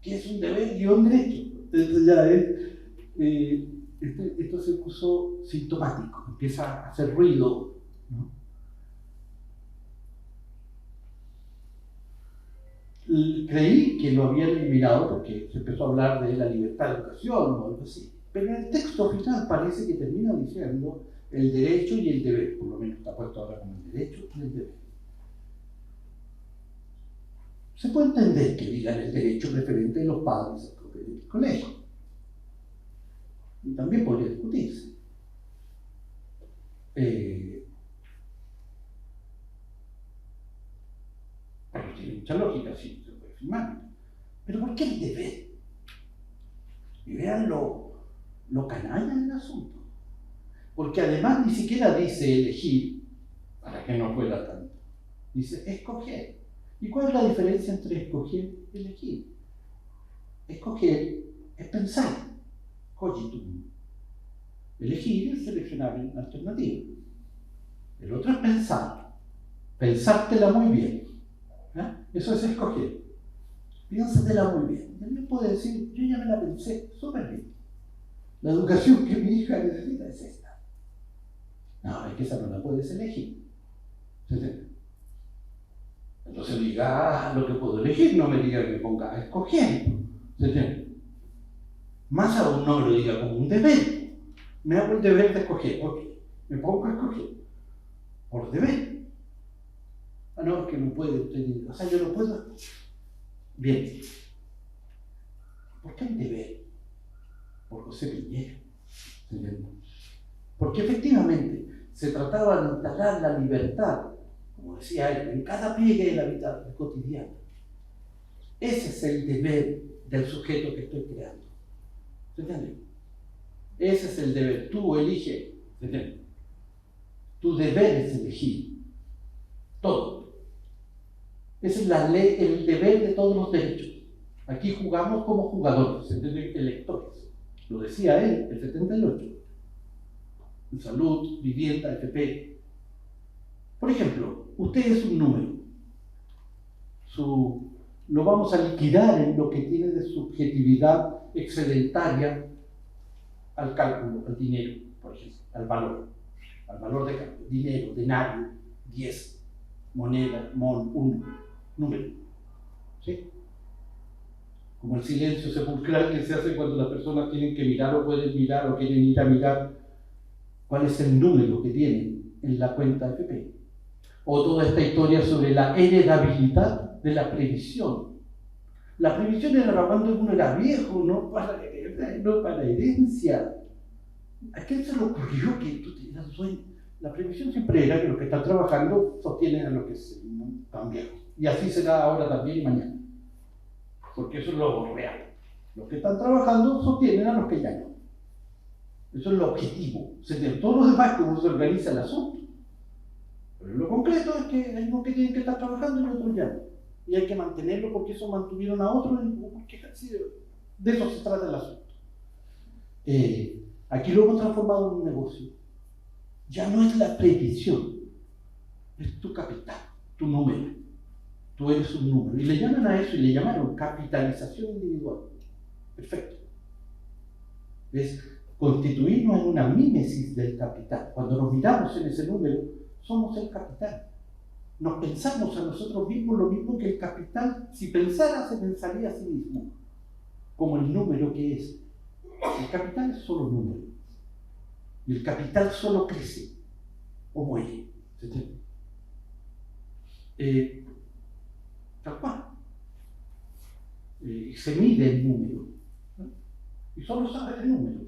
Speaker 2: ¿Qué es un deber guión derecho? Entonces ya es, esto se puso sintomático, empieza a hacer ruido, ¿no? Creí que lo habían eliminado porque se empezó a hablar de la libertad de educación o algo así, pero en el texto final parece que termina diciendo el derecho y el deber, por lo menos está puesto ahora como el derecho y el deber. Se puede entender que digan el derecho preferente de los padres a escoger el colegio. Y también podría discutirse. Pero tiene mucha lógica, sí, se puede afirmar. Pero ¿por qué el deber? Y vean lo canalla del asunto. Porque además ni siquiera dice elegir, para que no fuera tanto. Dice escoger. ¿Y cuál es la diferencia entre escoger y elegir? Escoger es pensar, cogitum. Elegir es seleccionar una alternativa. El otro es pensar, pensártela muy bien. ¿Eh? Eso es escoger. Piénsatela muy bien. Y alguien puede decir, yo ya me la pensé súper bien. La educación que mi hija necesita es esta. No, es que esa no la puedes elegir. Entonces diga lo que puedo elegir, no me diga que ponga a escoger. ¿Se entiende? Más aún no me lo diga como un deber. Me hago el deber de escoger, ok. Me pongo a escoger. Por deber. Ah, no, es que no puede usted. O sea, yo no puedo. Bien. ¿Por qué el deber? Por José Piñero. ¿Se entiende? Porque efectivamente se trataba de instalar la libertad, como decía él, en cada pliegue de la vida cotidiana. Ese es el deber del sujeto que estoy creando. ¿Se entiende? Ese es el deber. Tú eliges. ¿Se entiende? Tu deber es elegir. Todo. Esa es la ley, el deber de todos los derechos. Aquí jugamos como jugadores, ¿se entiende? Electores. Lo decía él, el 78. En salud, vivienda, FP. Por ejemplo, usted es un número. Lo vamos a liquidar en lo que tiene de subjetividad excedentaria al cálculo, al dinero, por ejemplo, al valor de cambio, dinero, denario, 10, moneda, 1, número. ¿Sí? Como el silencio sepulcral que se hace cuando las personas tienen que mirar o pueden mirar o quieren ir a mirar cuál es el número que tienen en la cuenta FP. O toda esta historia sobre la heredabilidad de la previsión. La previsión era cuando uno era viejo, no para herencia. ¿A quién se le ocurrió que tú tenías sueño? La previsión siempre era que los que están trabajando sostienen a los que están viejos. Y así será ahora también y mañana. Porque eso es lo real. Los que están trabajando sostienen a los que ya no. Eso es lo objetivo. Todos los demás, cómo se organiza el asunto. Pero lo concreto es que hay unos que tienen que estar trabajando y otros ya no. Y hay que mantenerlo porque eso mantuvieron a otros. De eso se trata el asunto. Aquí lo hemos transformado en un negocio. Ya no es la previsión, es tu capital, tu número. Tú eres un número. Y le llaman a eso, y le llamaron capitalización individual. Perfecto. constituirnos en una mímesis del capital. Cuando nos miramos en ese número, somos el capital. Nos pensamos a nosotros mismos lo mismo que el capital. Si pensara, se pensaría a sí mismo, como el número que es. El capital es solo número. Y el capital solo crece o muere. Tal cual. Se mide el número. ¿No? Y solo sabe de números.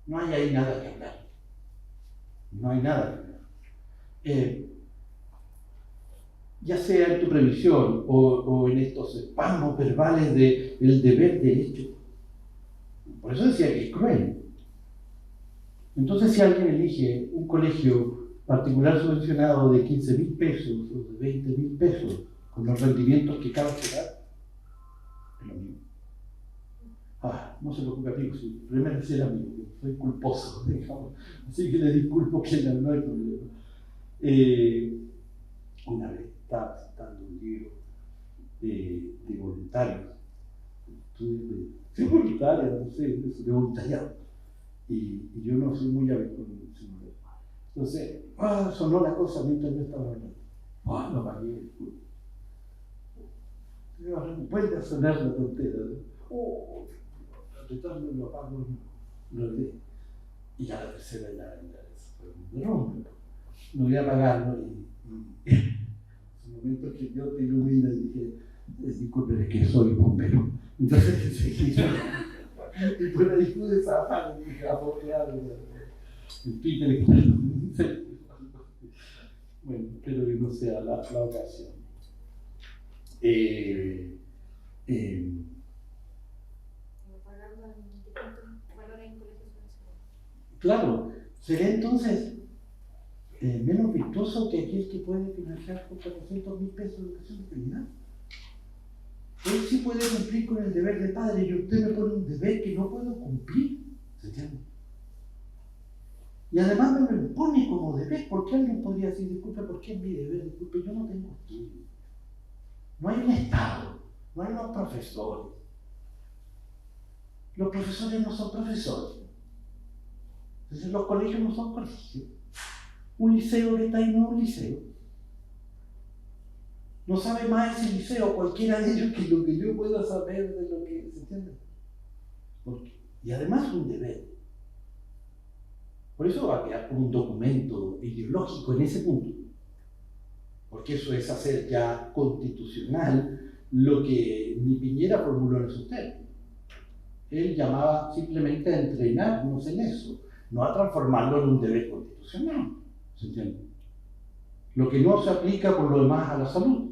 Speaker 2: No hay ahí nada que hablar. No hay nada que hablar. Ya sea en tu previsión o en estos espasmos verbales del deber derecho. Por eso decía que es cruel. Entonces, si alguien elige un colegio particular subvencionado de 15.000 pesos o de 20.000 pesos, con los rendimientos que cabe esperar, es lo mismo. No se preocupe, amigo, si el problema es el amigo, soy culposo, digamos. Así que le disculpo que no hay problema. Una vez estaba citando un libro de voluntarios, de voluntarios, no sé, de voluntariado, y yo no soy muy hábil con ese modelo. Entonces, sonó la cosa mientras yo estaba hablando. Lo pagué. Vuelve a sonar la tontera, ¿no? Tratando lo apago, lo olvidé. Y ya la tercera ya fue un derrumbe. No voy a pagarlo y en ese momento que yo te ilumina y dije, disculpe, es que soy bombero. Entonces seguí yo. Y por ahí pude zafar y dije, claro, el Twitter, claro. Bueno, espero que no sea la ocasión. Claro, sería entonces menos virtuoso que aquel que puede financiar con 400.000 pesos de educación de calidad. Él sí puede cumplir con el deber de padre y usted me pone un deber que no puedo cumplir. ¿Se entiende? Y además me lo impone como deber, porque alguien podría decir, disculpe, ¿por qué es mi deber? Disculpe, yo no tengo estudio. No hay un Estado, no hay unos profesores. Los profesores no son profesores. Entonces los colegios no son colegios. Un liceo que está ahí no es un liceo. No sabe más ese liceo, cualquiera de ellos, que lo que yo pueda saber de lo que se entiende. Y además es un deber. Por eso va a quedar como un documento ideológico en ese punto. Porque eso es hacer ya constitucional lo que ni Piñera formuló en esos términos. Él llamaba simplemente a entrenarnos en eso, no a transformarlo en un deber constitucional. ¿Se entiende? Lo que no se aplica por lo demás a la salud.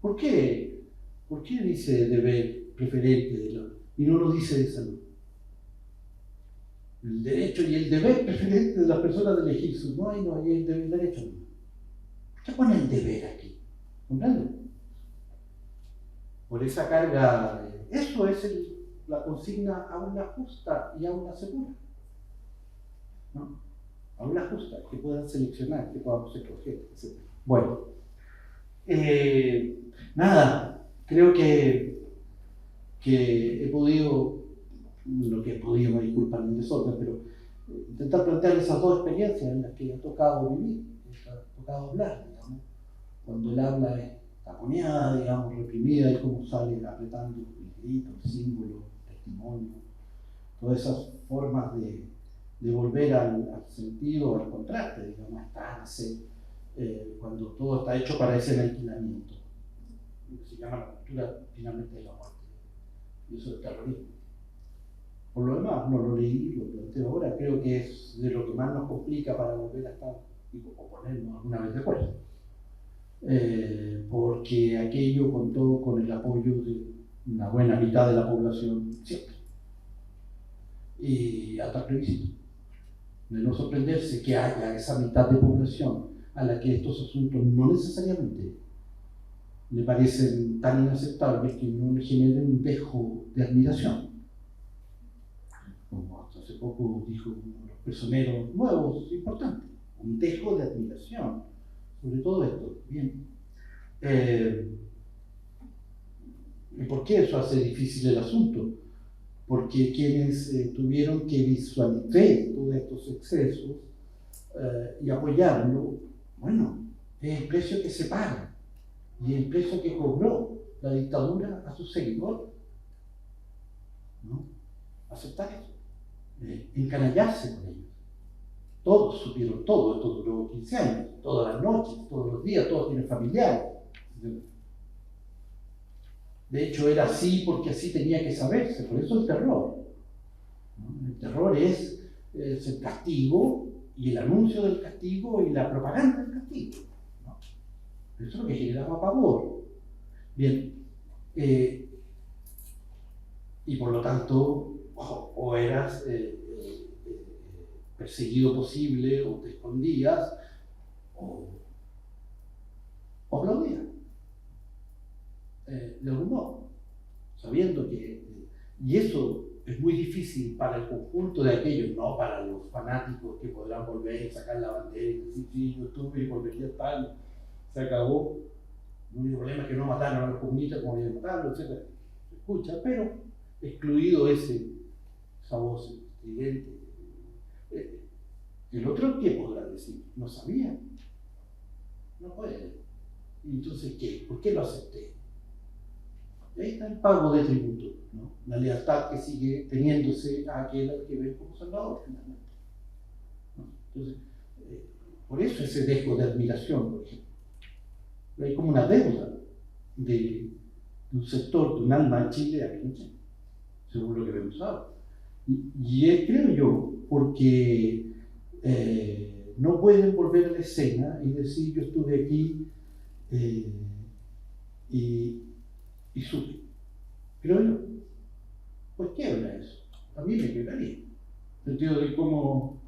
Speaker 2: ¿Por qué? ¿Por qué dice deber preferente y no lo dice de salud? El derecho y el deber preferente de las personas de elegir su no hay el derecho. ¿Qué pone el deber aquí? ¿Comprende? Por esa carga, eso es la consigna a una justa y a una segura. ¿No? A una justa, que puedan seleccionar, que podamos escoger, etc. Bueno, nada, creo que he podido, lo que he podido, me disculpan el desorden, pero intentar plantear esas dos experiencias en las que ha tocado vivir, ha tocado hablar, digamos, cuando el habla es taponeada, digamos, reprimida, y cómo sale apretando el grito, el símbolo, el testimonio, todas esas formas de volver al sentido, al contraste, digamos, a estarse, cuando todo está hecho para ese aniquilamiento, lo que se llama la cultura finalmente de la muerte, y eso es terrorismo. Por lo demás, no lo leí, lo planteo ahora, creo que es de lo que más nos complica para volver a estar o ponernos alguna vez de acuerdo. Porque aquello contó con el apoyo de una buena mitad de la población siempre. Y hasta previsto. De no sorprenderse que haya esa mitad de población a la que estos asuntos no necesariamente le parecen tan inaceptables que no le generen un dejo de admiración. Como hasta hace poco dijo uno de los personeros nuevos importantes, un dejo de admiración sobre todo esto. Bien. ¿Y por qué eso hace difícil el asunto? porque quienes tuvieron que visualizar todos estos excesos y apoyarlo, bueno, es el precio que se paga y el precio que cobró la dictadura a sus seguidores, ¿no? Aceptar eso, encanallarse con ellos. Todos supieron todo, esto duró 15 años, todas las noches, todos los días, todos tienen familiares. De hecho era así porque así tenía que saberse, por eso el terror, ¿no? El terror es el castigo y el anuncio del castigo y la propaganda del castigo, ¿no? Eso es lo que generaba pavor. Bien, y por lo tanto, o eras perseguido posible, o te escondías, o aplaudías, de algún modo, sabiendo que, y eso es muy difícil para el conjunto de aquellos, no para los fanáticos que podrán volver y sacar la bandera y decir, sí, yo estuve y volvería a estar, se acabó. El único problema es que no mataron a los comunistas como habían matado, etc. Se escucha, pero excluido esa voz estridente. El otro, ¿qué podrá decir? No sabía. No puede. ¿Y entonces qué? ¿Por qué lo acepté? Y ahí está el pago de tributo, ¿no? La lealtad que sigue teniéndose a aquel al que ven como salvador, finalmente, ¿no? Entonces, por eso ese dejo de admiración, por ejemplo. Hay como una deuda de un sector, de un alma en Chile a Pinochet, según lo que vemos ahora. Y creo yo, porque no pueden volver a la escena y decir yo estuve aquí y supe. Creo yo. ¿Por qué habla eso? A mí me quedaría. En el sentido de cómo,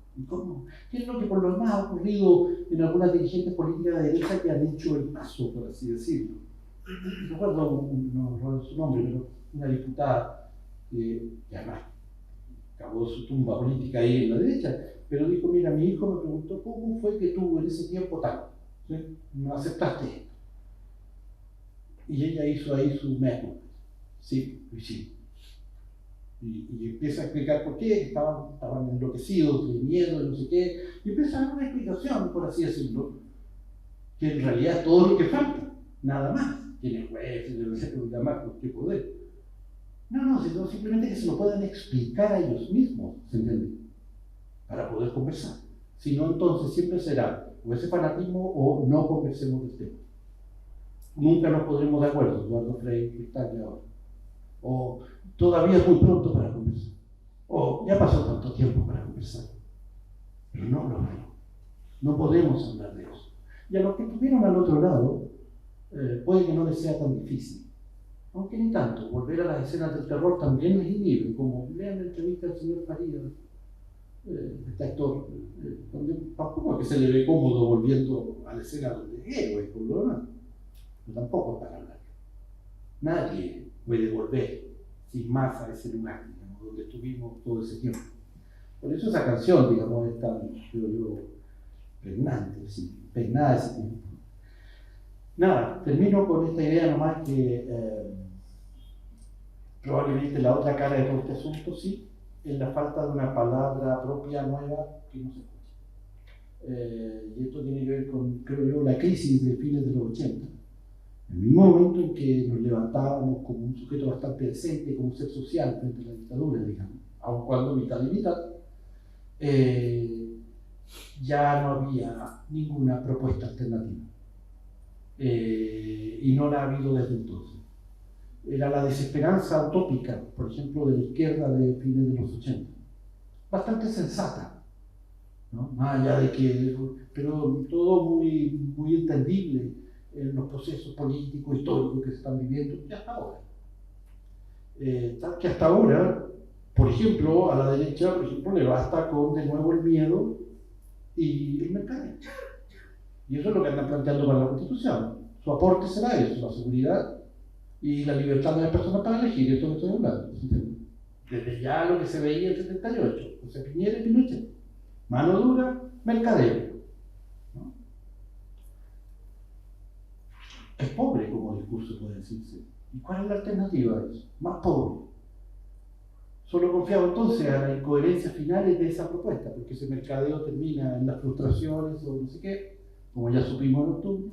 Speaker 2: ¿qué es lo que por lo demás ha ocurrido en algunas dirigentes políticas de derecha que han hecho el paso, por así decirlo? Recuerdo, no recuerdo su nombre, pero una diputada que además acabó su tumba política ahí en la derecha, pero dijo, mira, mi hijo me preguntó cómo fue que tú en ese tiempo tal, ¿sí? No aceptaste esto. Y ella hizo ahí su método. Sí, lo hicimos. Y empieza a explicar por qué, estaban enloquecidos de miedo, de no sé qué, y empieza a dar una explicación, por así decirlo, que en realidad es todo lo que falta, nada más. Tiene jueces, nada más, ¿por qué poder? No, sino simplemente que se lo puedan explicar a ellos mismos, ¿se entiende? Para poder conversar. Si no, entonces siempre será o ese fanatismo o no conversemos del tema. Nunca nos podremos de acuerdo, Eduardo Frei, que está aquí ahora. O todavía es muy pronto para conversar. O ya pasó tanto tiempo para conversar. Pero no lo hay. No podemos hablar de eso. Y a los que estuvieron al otro lado, puede que no les sea tan difícil. Aunque ni tanto. Volver a las escenas del terror también les inhibe. Como lean la entrevista del señor Farías, este actor, donde tampoco es que se le ve cómodo volviendo a la escena donde es héroe, por lo demás. Pero tampoco es para hablar. Nadie puede volver sin más a ese lugar, digamos, donde estuvimos todo ese tiempo. Por eso esa canción, digamos, es tan, creo yo, pregnante, sí, impregnada de ese tiempo. Nada, termino con esta idea nomás que probablemente la otra cara de todo este asunto, sí, es la falta de una palabra propia nueva que no se escucha. Y esto tiene que ver con, creo yo, la crisis de fines de los 80. En el mismo momento en que nos levantábamos como un sujeto bastante decente, como un ser social frente a la dictadura, digamos, aun cuando mitad y mitad, ya no había ninguna propuesta alternativa. Y no la ha habido desde entonces. Era la desesperanza utópica, por ejemplo, de la izquierda de fines de los 80. Bastante sensata, ¿no? Más allá de que, pero todo muy, muy entendible en los procesos políticos, históricos que se están viviendo y hasta ahora. Tal que hasta ahora, por ejemplo, a la derecha, por ejemplo, le basta con de nuevo el miedo y el mercado. Y eso es lo que andan planteando para la Constitución. Su aporte será eso, la seguridad y la libertad de las personas para elegir, esto que estoy hablando. Desde ya lo que se veía en el 78, José Piñera y Pinochet. Mano dura, mercadeo. ¿No? Es pobre como discurso, puede decirse. ¿Y cuál es la alternativa a eso? Más pobre. Solo confiado entonces a las incoherencias finales de esa propuesta, porque ese mercadeo termina en las frustraciones o no sé qué, como ya supimos en octubre,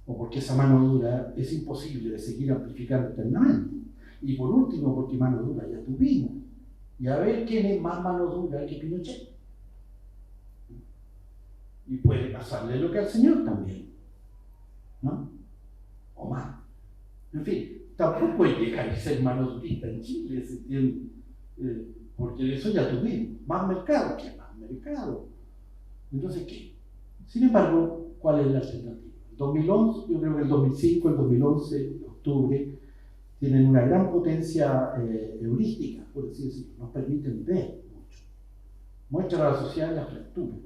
Speaker 2: o porque esa mano dura es imposible de seguir amplificando eternamente. Y por último, porque mano dura ya tuvimos. Y a ver quién es más mano dura que Pinochet. Y puede pasarle lo que al señor también, ¿no? O más. En fin, tampoco hay que dejar de ser mano durista en Chile, ¿se entiende? Porque de eso ya tuvimos. Más mercado, ¿qué más mercado? Entonces, ¿qué? Sin embargo, ¿cuál es la alternativa? El 2011, yo creo que el 2005, el 2011, octubre, tienen una gran potencia heurística, por así decirlo, nos permiten ver mucho. Muestran a la sociedad la fractura,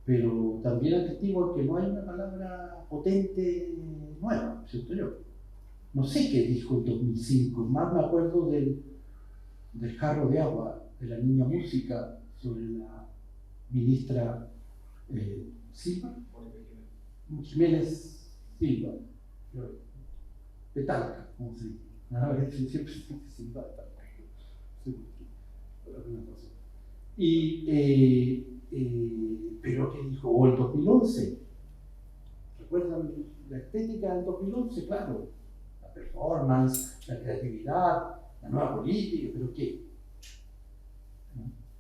Speaker 2: pero también atestiguan que no hay una palabra potente nueva, ¿cierto yo? No sé qué dijo en 2005, más me acuerdo del jarro de agua, de la niña música, sobre la ministra Silva, Jiménez Silva, de Talca, como se dice. Siempre se dice Silva de Talca. Pero ¿qué dijo? O el 2011. ¿Recuerdan la estética del 2011? Claro. La performance, la creatividad, la nueva política, pero ¿qué?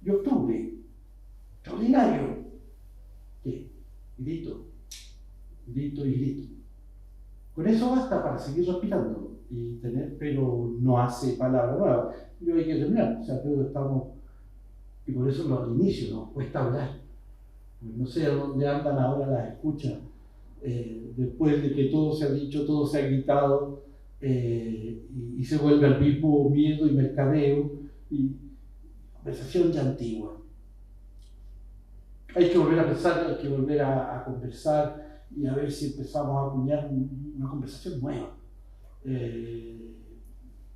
Speaker 2: Y octubre. Extraordinario. ¿Qué? Grito. Grito y grito. Con eso basta para seguir respirando y tener, pero no hace palabra nueva. Yo hay que terminar, o sea, creo que estamos, y por eso al inicio nos cuesta hablar. No sé a dónde andan ahora las escuchas, después de que todo se ha dicho, todo se ha gritado, y se vuelve al mismo miedo y mercadeo, y conversación ya antigua. Hay que volver a pensar, hay que volver a conversar, y a ver si empezamos a acuñar una conversación nueva.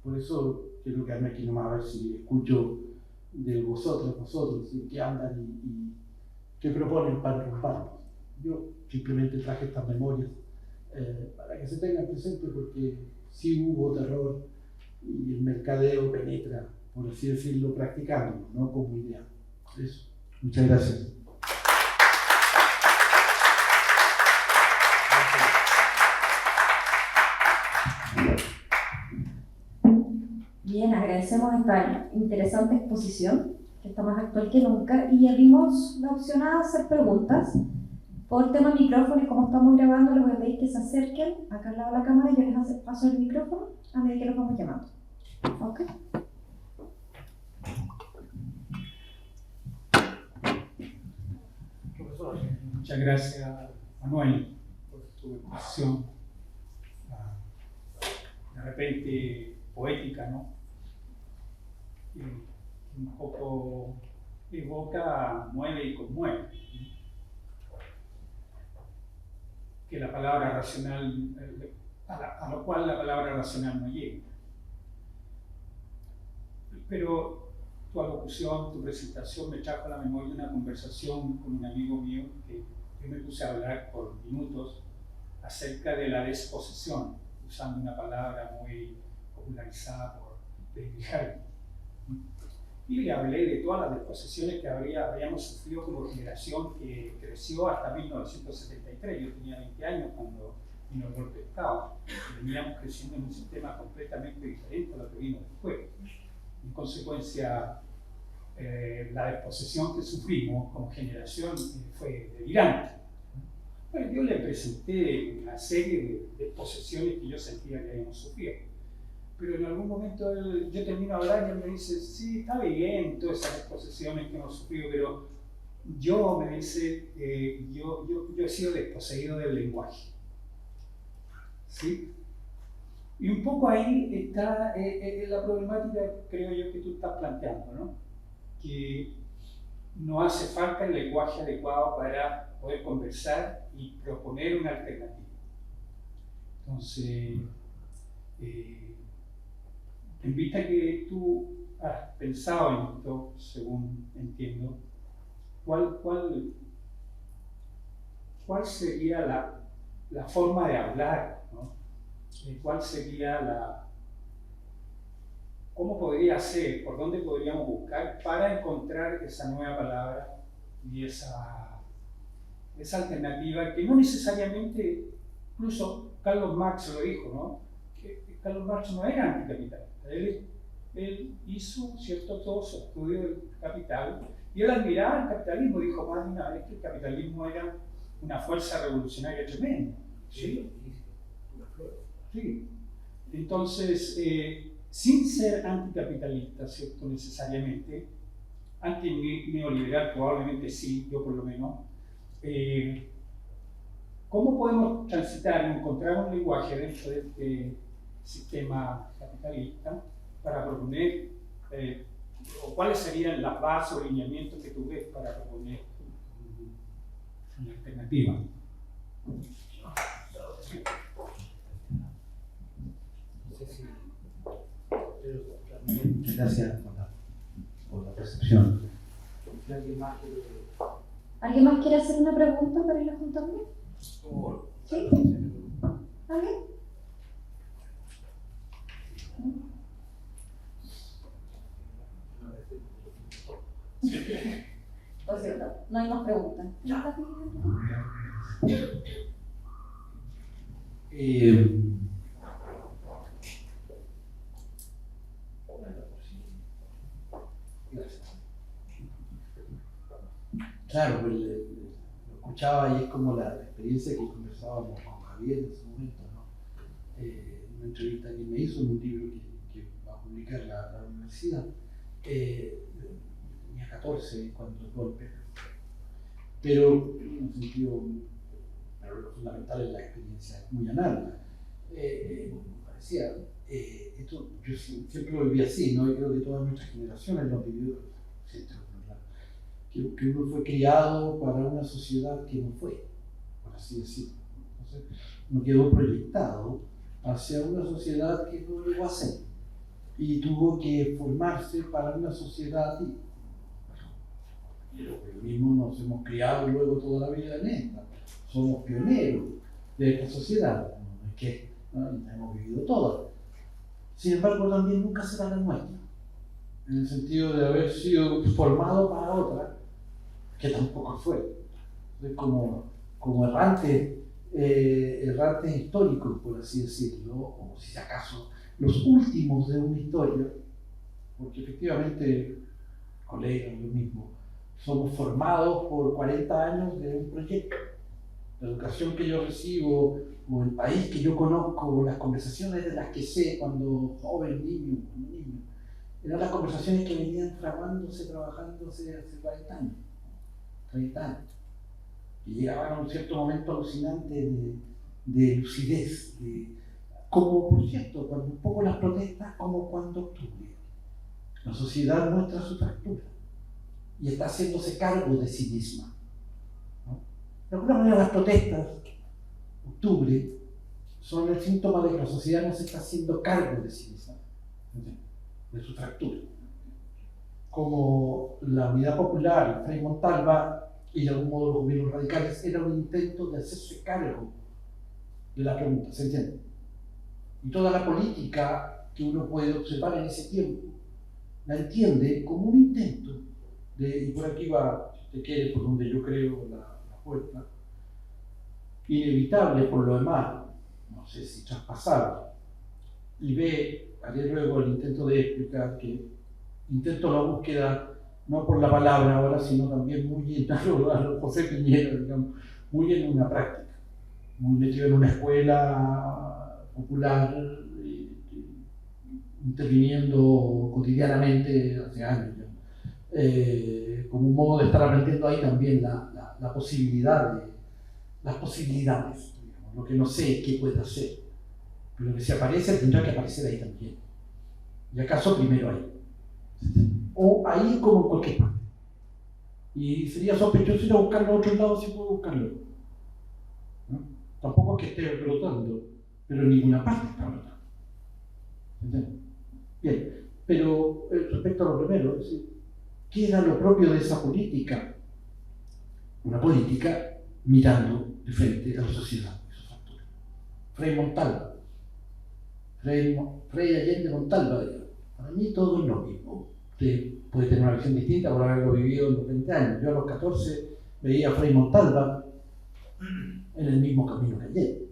Speaker 2: Por eso quiero quedarme aquí nomás a ver si escucho de vosotros, qué andan y qué proponen para rompernos. Yo simplemente traje estas memorias para que se tengan presente, porque sí hubo terror y el mercadeo penetra, por así decirlo, practicándolo, no como idea. Eso. Muchas gracias.
Speaker 1: Bien, agradecemos esta interesante exposición, que está más actual que nunca, y abrimos la opción a hacer preguntas. Por tema micrófono, y como estamos grabando, les voy a pedir que se acerquen acá al lado de la cámara y yo les paso el micrófono a medida que los vamos llamando. ¿Ok?
Speaker 2: Profesor.
Speaker 6: Muchas gracias, Manuel, por tu exposición. De repente poética, ¿no? Un poco evoca, mueve y conmueve. Que la palabra racional, a lo cual la palabra racional no llega. Pero tu alocución, tu presentación me trajo a la memoria una conversación con un amigo mío que yo me puse a hablar por minutos acerca de la desposesión, usando una palabra muy popularizada por David Harvey. Y le hablé de todas las desposesiones que habíamos sufrido como generación que creció hasta 1973. Yo tenía 20 años cuando vino el golpe de Estado. Veníamos creciendo en un sistema completamente diferente a lo que vino después. En consecuencia, la desposesión que sufrimos como generación fue delirante. Bueno, yo le presenté una serie de desposesiones que yo sentía que habíamos sufrido. Pero en algún momento yo termino de hablar y él me dice, sí, está bien todas esas desposesiones que hemos sufrido, pero yo, me dice, yo he sido desposeído del lenguaje. ¿Sí? Y un poco ahí está la problemática, creo yo, que tú estás planteando, ¿no? Que no hace falta el lenguaje adecuado para poder conversar y proponer una alternativa. Entonces, en vista que tú has pensado en esto, según entiendo, ¿cuál sería la forma de hablar, ¿no? ¿Cuál sería ¿cómo podría ser? ¿Por dónde podríamos buscar para encontrar esa nueva palabra y esa alternativa que no necesariamente, incluso Carlos Marx lo dijo, ¿no? Que Carlos Marx no era anticapitalista. Él hizo, ¿cierto?, todo su estudio del capital y él admiraba el capitalismo. Dijo más de una vez que el capitalismo era una fuerza revolucionaria tremenda. ¿Sí? Sí. Entonces, sin ser anticapitalista, ¿cierto?, necesariamente, anti-neoliberal probablemente sí, yo por lo menos, ¿cómo podemos transitar, encontrar un lenguaje dentro de este sistema capitalista para proponer, o cuáles serían las bases o lineamientos que tú ves para proponer una alternativa?
Speaker 2: Muchas gracias por la percepción.
Speaker 1: ¿Alguien más quiere hacer una pregunta para ir juntando? ¿Sí? ¿Alguien? Por cierto, no hay más preguntas.
Speaker 2: Claro, pues, lo escuchaba y es como la experiencia que conversábamos con Javier en ese momento, ¿no? Una entrevista que me hizo en un libro que va a publicar la universidad. Tenía 14 cuando el golpe, pero en un sentido, pero lo fundamental es la experiencia muy análoga. Me parecía, esto yo siempre lo viví así, ¿no? Y creo que todas nuestras generaciones lo han vivido, que uno fue criado para una sociedad que no fue, por así decirlo. Entonces, uno quedó proyectado hacia una sociedad que no llegó a ser y tuvo que formarse para una sociedad y lo mismo nos hemos criado luego toda la vida en esta. Somos pioneros de esta sociedad, no es que ¿no? hemos vivido todas. Sin embargo, también nunca será la nuestra, en el sentido de haber sido formado para otra que tampoco fue. Entonces, como errantes históricos, por así decirlo, o si acaso los últimos de una historia, porque efectivamente, colegas, lo mismo, somos formados por 40 años de un proyecto. La educación que yo recibo, o el país que yo conozco, o las conversaciones de las que sé cuando joven, niño, eran las conversaciones que venían trabajándose hace 40 años, 30 años, y llegaban a un cierto momento alucinante de lucidez, como por cierto, cuando un poco las protestas, como cuando octubre. La sociedad muestra su fractura y está haciéndose cargo de sí misma, ¿no? De alguna manera las protestas, octubre, son el síntoma de que la sociedad no se está haciendo cargo de sí misma, de su fractura. Como la Unidad Popular, Frei Montalva y de algún modo los gobiernos radicales, era un intento de hacerse cargo de la pregunta, ¿se entiende? Y toda la política que uno puede observar en ese tiempo la entiende como un intento de, y por aquí va, si usted quiere, por donde yo creo la puerta, inevitable por lo demás, no sé si traspasable, y haré luego el intento de explicar que intento la búsqueda no por la palabra ahora, sino también muy en a José Piñera, digamos, muy en una práctica, muy metido en una escuela popular, interviniendo cotidianamente hace años ya, como un modo de estar aprendiendo ahí también la posibilidad las posibilidades, digamos, lo que no sé qué puede hacer, pero lo que se aparece tendrá que aparecer ahí también, y acaso primero ahí, o ahí como en cualquier parte, y sería sospechoso ir a buscarlo a otro lado si puedo buscarlo, ¿no? Tampoco es que esté brotando, pero en ninguna parte está brotando. ¿Entiendes? Bien, pero respecto a lo primero, es decir, ¿qué era lo propio de esa política? Una política mirando de frente a la sociedad y su factura. Frei Montalva, Frei Allende Montalva, Para mí todo es lo mismo. Usted puede tener una visión distinta por haberlo vivido en los 20 años. Yo a los 14 veía a Frei Montalva en el mismo camino que ayer.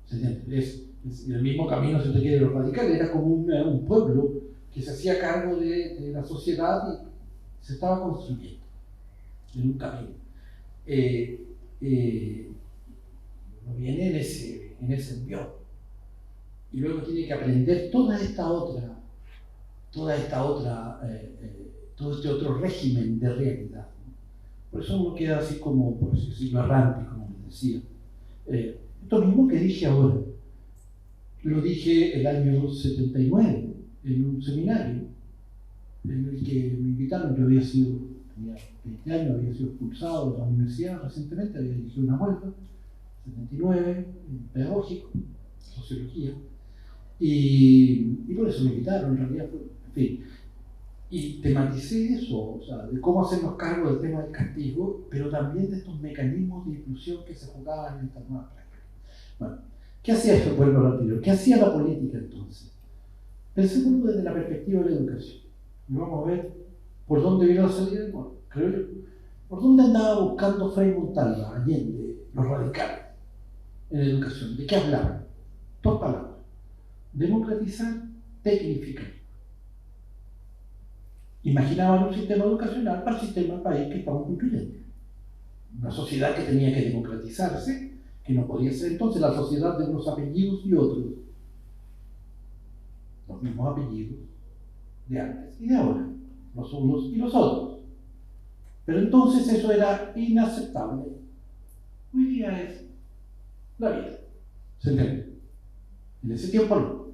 Speaker 2: ¿Se entiende? Es el mismo camino, si usted quiere, de los radicales. Era como un pueblo que se hacía cargo de la sociedad y se estaba construyendo en un camino. Uno viene en ese envión. Y luego tiene que aprender todo este otro régimen de realidad. Por eso uno queda así como, por así decirlo, errante, como les decía. Esto mismo que dije ahora, lo dije el año 79, en un seminario, en el que me invitaron. Yo tenía 20 años, había sido expulsado de la universidad recientemente, había dirigido una huelga, 79, pedagógico, sociología, y por eso me invitaron, en realidad, en fin. Y tematicé eso, o sea, de cómo hacernos cargo del tema del castigo, pero también de estos mecanismos de inclusión que se jugaban en estas nuevas prácticas. Bueno, ¿qué hacía esto? Vuelvo a lo anterior. ¿Qué hacía la política entonces? Pensémoslo desde la perspectiva de la educación. Y vamos a ver por dónde vino la salida del mundo. Creo yo. ¿Por dónde andaba buscando Frei Montalva, Allende, los radicales en educación? ¿De qué hablaban? Dos palabras. Democratizar, tecnificar. Imaginaban un sistema educacional para el sistema país que estamos construyendo. Una sociedad que tenía que democratizarse, que no podía ser entonces la sociedad de unos apellidos y otros. Los mismos apellidos de antes y de ahora, los unos y los otros. Pero entonces eso era inaceptable. Hoy día es la vida. ¿Se entiende? En ese tiempo no.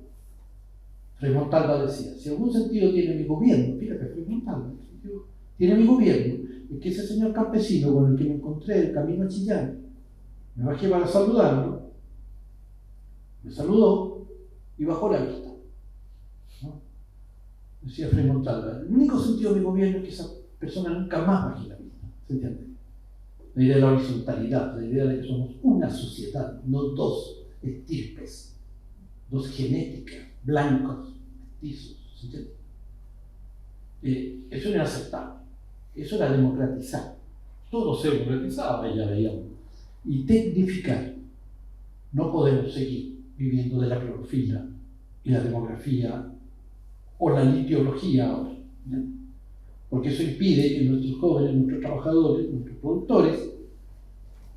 Speaker 2: Frei Montalva decía, si algún sentido tiene mi gobierno, fíjate, Frei Montalva, tiene mi gobierno, es que ese señor campesino con el que me encontré el camino a Chillán, me bajé para saludarlo, me saludó y bajó la vista. ¿No? Decía Frei Montalva, el único sentido de mi gobierno es que esa persona nunca más baje la vista. ¿Se entiende? La idea de la horizontalidad, la idea de que somos una sociedad, no dos estirpes, dos genéticas, blancos, mestizos. ¿Se entiende? Eso era inaceptable. Eso era democratizar. Todo se democratizaba, ya veíamos. Y tecnificar. No podemos seguir viviendo de la clorofila y la demografía o la litiología ahora. ¿No? Porque eso impide que nuestros jóvenes, nuestros trabajadores, nuestros productores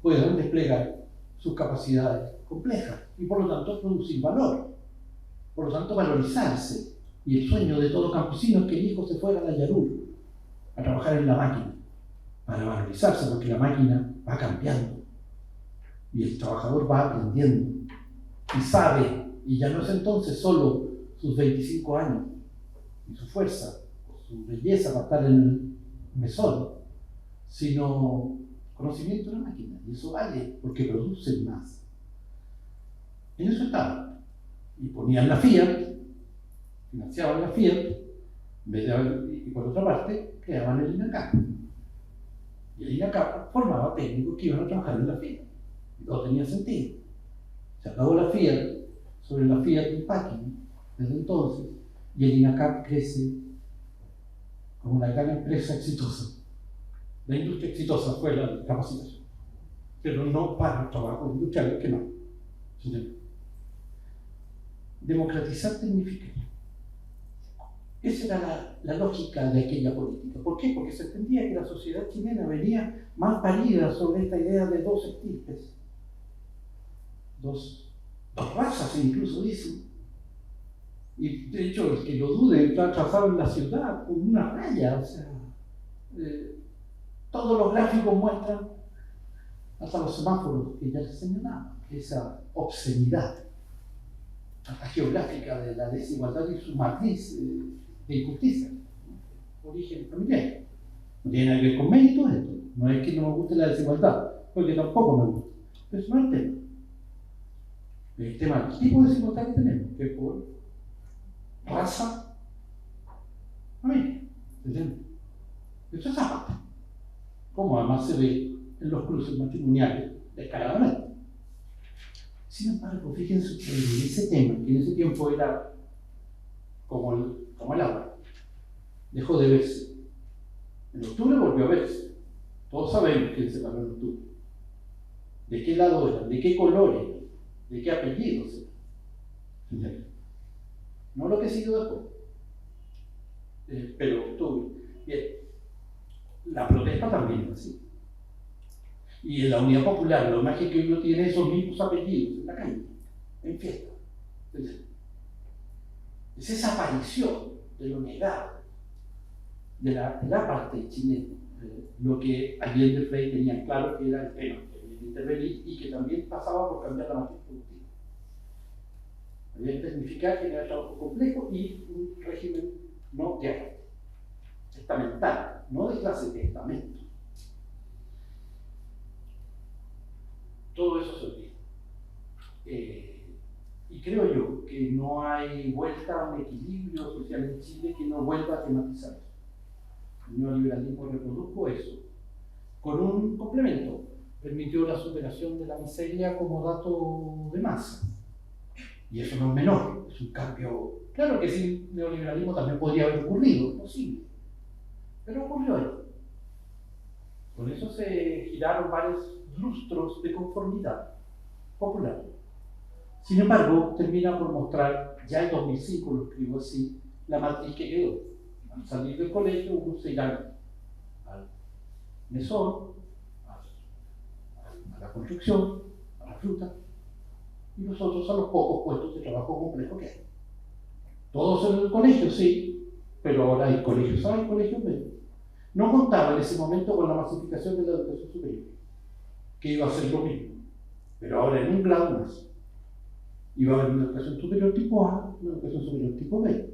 Speaker 2: puedan desplegar sus capacidades complejas y por lo tanto producir valor, por lo tanto valorizarse. Y el sueño de todo campesino es que el hijo se fuera a la Yarur a trabajar en la máquina para valorizarse, porque la máquina va cambiando y el trabajador va aprendiendo y sabe, y ya no es entonces solo sus 25 años y su fuerza o su belleza para estar en el mesón, sino conocimiento de la máquina, y eso vale porque producen más. En eso estaba. Y ponían la Fiat, financiaban la Fiat, y por otra parte creaban el INACAP. Y el INACAP formaba técnicos que iban a trabajar en la Fiat. Y todo tenía sentido. Se acabó la Fiat, sobre la Fiat Impacking, desde entonces, y el INACAP crece como una gran empresa exitosa. La industria exitosa fue la capacitación, pero no para el trabajo industrial, que no. Democratizar tecnificar. Esa era la lógica de aquella política. ¿Por qué? Porque se entendía que la sociedad chilena venía más parida sobre esta idea de dos estirpes, dos razas incluso dicen. Y de hecho, el que lo dude está trazado en la ciudad con una raya. O sea, todos los gráficos muestran, hasta los semáforos que ya les señalaba, esa obscenidad geográfica de la desigualdad y su matriz de injusticia, ¿no? Origen familiar. No tiene nada que ver con méritos esto. No es que no me guste la desigualdad, porque tampoco me gusta. Pero eso no es el tema. El tema del tipo de desigualdad que tenemos, que es por raza, familia. ¿Entiendes? Eso es aparte. Como además se ve en los cruces matrimoniales descaradamente. Sin embargo, fíjense ustedes, ese tema, que en ese tiempo era como el agua. Dejó de verse. En octubre volvió a verse. Todos sabemos quién se paró en octubre. ¿De qué lado eran? ¿De qué color eran? ¿De qué apellidos eran? No lo que siguió después. Pero octubre. Bien. La protesta también, así. Y en la Unidad Popular, lo más que uno tiene esos mismos apellidos en la calle, en fiesta. Es esa aparición de lo negado, de la parte chilena, lo que Allende y Frei tenían claro que era el tema que había que intervenir y que también pasaba por cambiar la matriz productiva. Había que significar que era un trabajo complejo y un régimen no de arte, estamentario, no de clase de estamento. Todo eso se olvida. Y creo yo que no hay vuelta a un equilibrio social en Chile que no vuelva a tematizar eso. El neoliberalismo reprodujo eso con un complemento. Permitió la superación de la miseria como dato de masa. Y eso no es menor, es un cambio. Claro que sin neoliberalismo también podría haber ocurrido, es posible. Pero ocurrió ahí. Con eso se giraron varios lustros de conformidad popular. Sin embargo, termina por mostrar, ya en 2005 lo escribo así, la matriz que quedó. Al salir del colegio, uno se irá al mesón, a la construcción, a la fruta, y nosotros a los pocos puestos de trabajo complejo que hay. Todos en el colegio, sí, pero ahora hay colegios A y colegios B. No contaba en ese momento con la masificación de la educación superior, que iba a ser lo mismo, pero ahora en un grado más. Iba a haber una educación superior tipo A, una educación superior tipo B.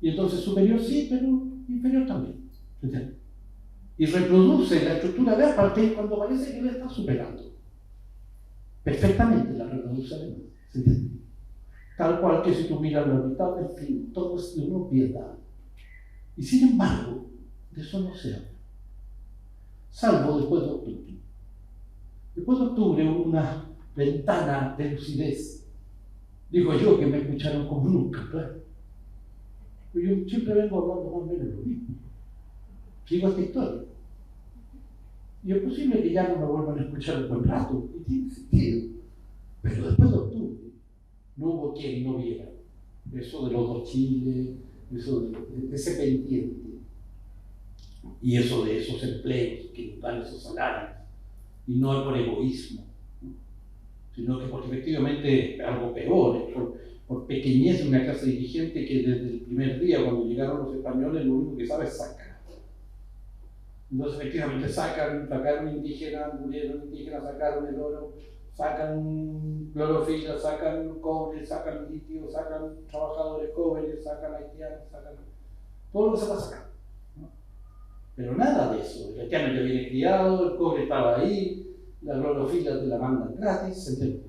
Speaker 2: Y entonces superior sí, pero inferior también. ¿Entiendes? Y reproduce la estructura de apartheid cuando parece que la está superando. Perfectamente la reproduce además. ¿Entiendes? Tal cual que si tú miras la mitad del fin, todo es de una obviedad. Y sin embargo, de eso no se habla. Salvo después de octubre. Después de octubre hubo una ventana de lucidez. Digo yo que me escucharon como nunca, claro. Pero yo siempre vengo hablando más o menos lo mismo. Sigo esta historia. Y es posible que ya no me vuelvan a escuchar un buen rato, y tiene sentido. Pero después de octubre, no hubo quien no viera eso de los dos Chiles, eso de ese pendiente, y eso de esos empleos que nos dan esos salarios, y no es por egoísmo, ¿no? Sino que porque efectivamente es algo peor, es por pequeñez de una clase dirigente que desde el primer día, cuando llegaron los españoles, lo único que sabe es sacar. Entonces efectivamente sacaron indígenas, murieron indígenas, sacaron el oro, sacan clorofila, sacan cobre, sacan litio, sacan trabajadores jóvenes, sacan haitianos, sacan todo lo que se va a sacar, ¿no? Pero nada de eso. El haitiano ya viene criado, el cobre estaba ahí, la clorofila te la mandan gratis, ¿entiendes?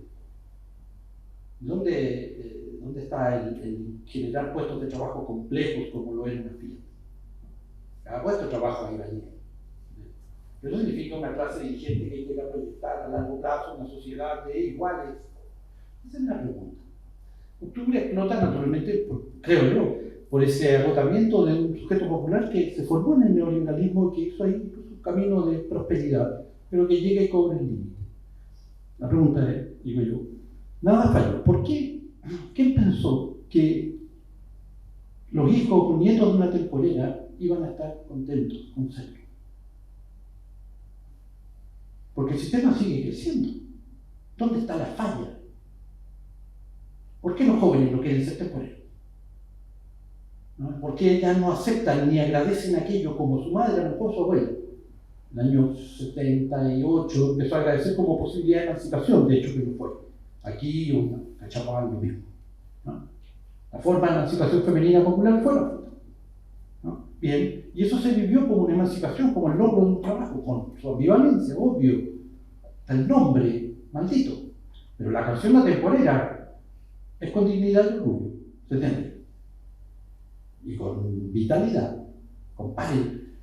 Speaker 2: ¿Dónde está el generar puestos de trabajo complejos como lo es una Fiat? Cada puesto de trabajo hay valía. Pero eso significa una clase dirigente que llega a proyectar a largo plazo una sociedad de iguales. Esa es la pregunta. Octubre explota naturalmente, creo yo, por ese agotamiento de un sujeto popular que se formó en el neoliberalismo y que hizo ahí un camino de prosperidad, pero que llega y cobra el límite. La pregunta es, digo yo, nada falló. ¿Por qué? ¿Quién pensó que los hijos o nietos de una temporera iban a estar contentos con serlo? Porque el sistema sigue creciendo. ¿Dónde está la falla? ¿Por qué los jóvenes no quieren ser temporeros? ¿No? ¿Por qué ya no aceptan ni agradecen aquello como su madre, a lo mejor su abuelo? En el año 78 empezó a agradecer como posibilidad de emancipación, de hecho que no fue. Aquí en Cachapán lo mismo, ¿no? La forma de emancipación femenina popular fue la fruta, ¿no? Bien, y eso se vivió como una emancipación, como el logro de un trabajo, con su ambivalencia, obvio, hasta el nombre, maldito. Pero la canción La Temporera es con dignidad y orgullo, ¿se entiende? Y con vitalidad. Comparen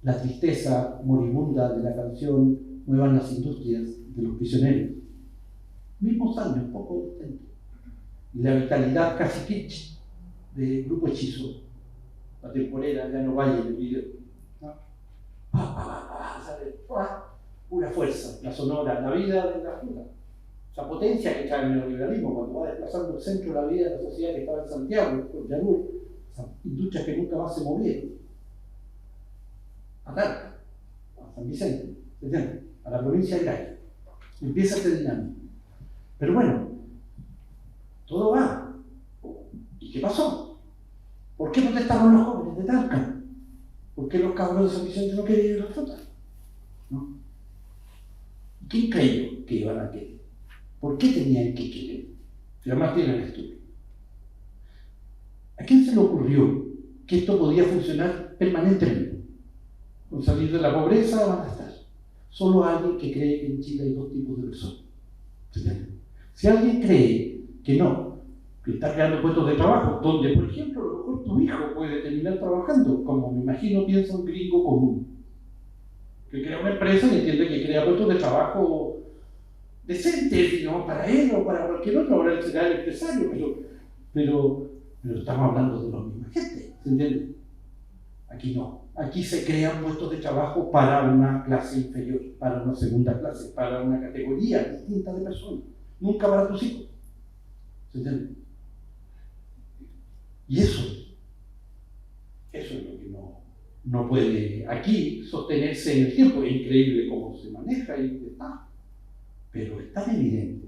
Speaker 2: la tristeza moribunda de la canción Muevan las industrias de los prisioneros. Mismos años, poco distintos. Y la vitalidad casi kitsch de Grupo Hechizo, la temporera, ya no vaya en el video. ¿No? Una fuerza, la sonora, la vida de la fruta. Esa potencia que trae el neoliberalismo cuando va desplazando el centro de la vida de la sociedad que estaba en Santiago, en Llanura, esas industrias que nunca más se movieron. A Talca, a San Vicente, ¿entiendes? A la provincia de Gaia. Empieza este dinámico. Pero bueno, todo va. ¿Y qué pasó? ¿Por qué protestaron los jóvenes de Talca? ¿Por qué los cabros de San Vicente no querían ir a la fruta? ¿No? ¿Quién creyó que iban a querer? ¿Por qué tenían que querer? Si además tienen el estudio. ¿A quién se le ocurrió que esto podía funcionar permanentemente? Con salir de la pobreza van a estar. Solo alguien que cree que en Chile hay dos tipos de personas. Si alguien cree que no, que está creando puestos de trabajo, donde, por ejemplo, a lo mejor tu hijo puede terminar trabajando, como me imagino piensa un gringo común, que crea una empresa y entiende que crea puestos de trabajo decentes, digamos, para él o para cualquier otro, ahora él será el empresario, pero estamos hablando de la misma gente, ¿se entiende? Aquí no. Aquí se crean puestos de trabajo para una clase inferior, para una segunda clase, para una categoría distinta de personas, nunca para tus hijos. ¿Se entiende? Y eso es lo que no puede aquí sostenerse en el tiempo. Es increíble cómo se maneja y está, pero es tan evidente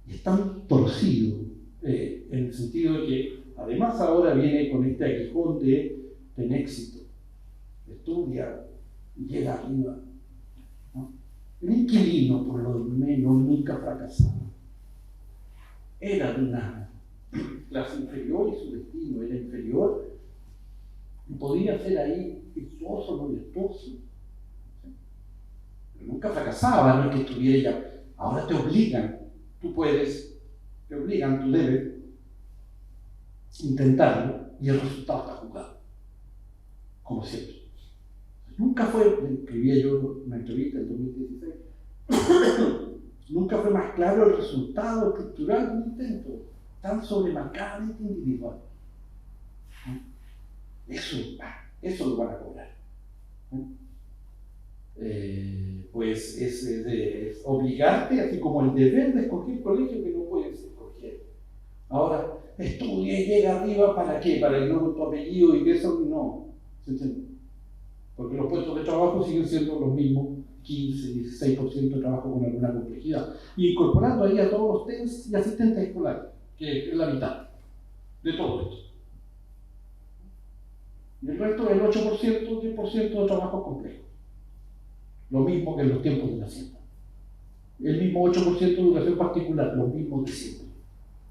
Speaker 2: y es tan torcido en el sentido de que además ahora viene con este aguijón de ten éxito, estudia, llega arriba, ¿no? El inquilino, por lo menos, nunca fracasaba. Era de una clase inferior y su destino era inferior y podía ser ahí virtuoso, no virtuoso, pero nunca fracasaba, no es que estuviera ya. Ahora te obligan, tú puedes, te obligan, tú debes intentarlo y el resultado está jugado, como siempre. Nunca fue, escribía yo una entrevista en 2016, nunca fue más claro el resultado estructural de un intento, tan sobremarcadamente individual. Eso lo van a cobrar. Pues es obligarte, así como el deber de escoger colegio que no puedes escoger. Ahora, estudia y llega arriba, ¿para qué? Para el nombre de tu apellido y que eso no. ¿Se entiende? Porque los puestos de trabajo siguen siendo los mismos, 15, 16% de trabajo con alguna complejidad. Y incorporando ahí a todos los TENS y asistentes escolares, que es la mitad de todo esto. Y el resto es el 8%, 10% de trabajos complejos. Lo mismo que en los tiempos de la Hacienda. El mismo 8% de educación particular, lo mismo de siempre.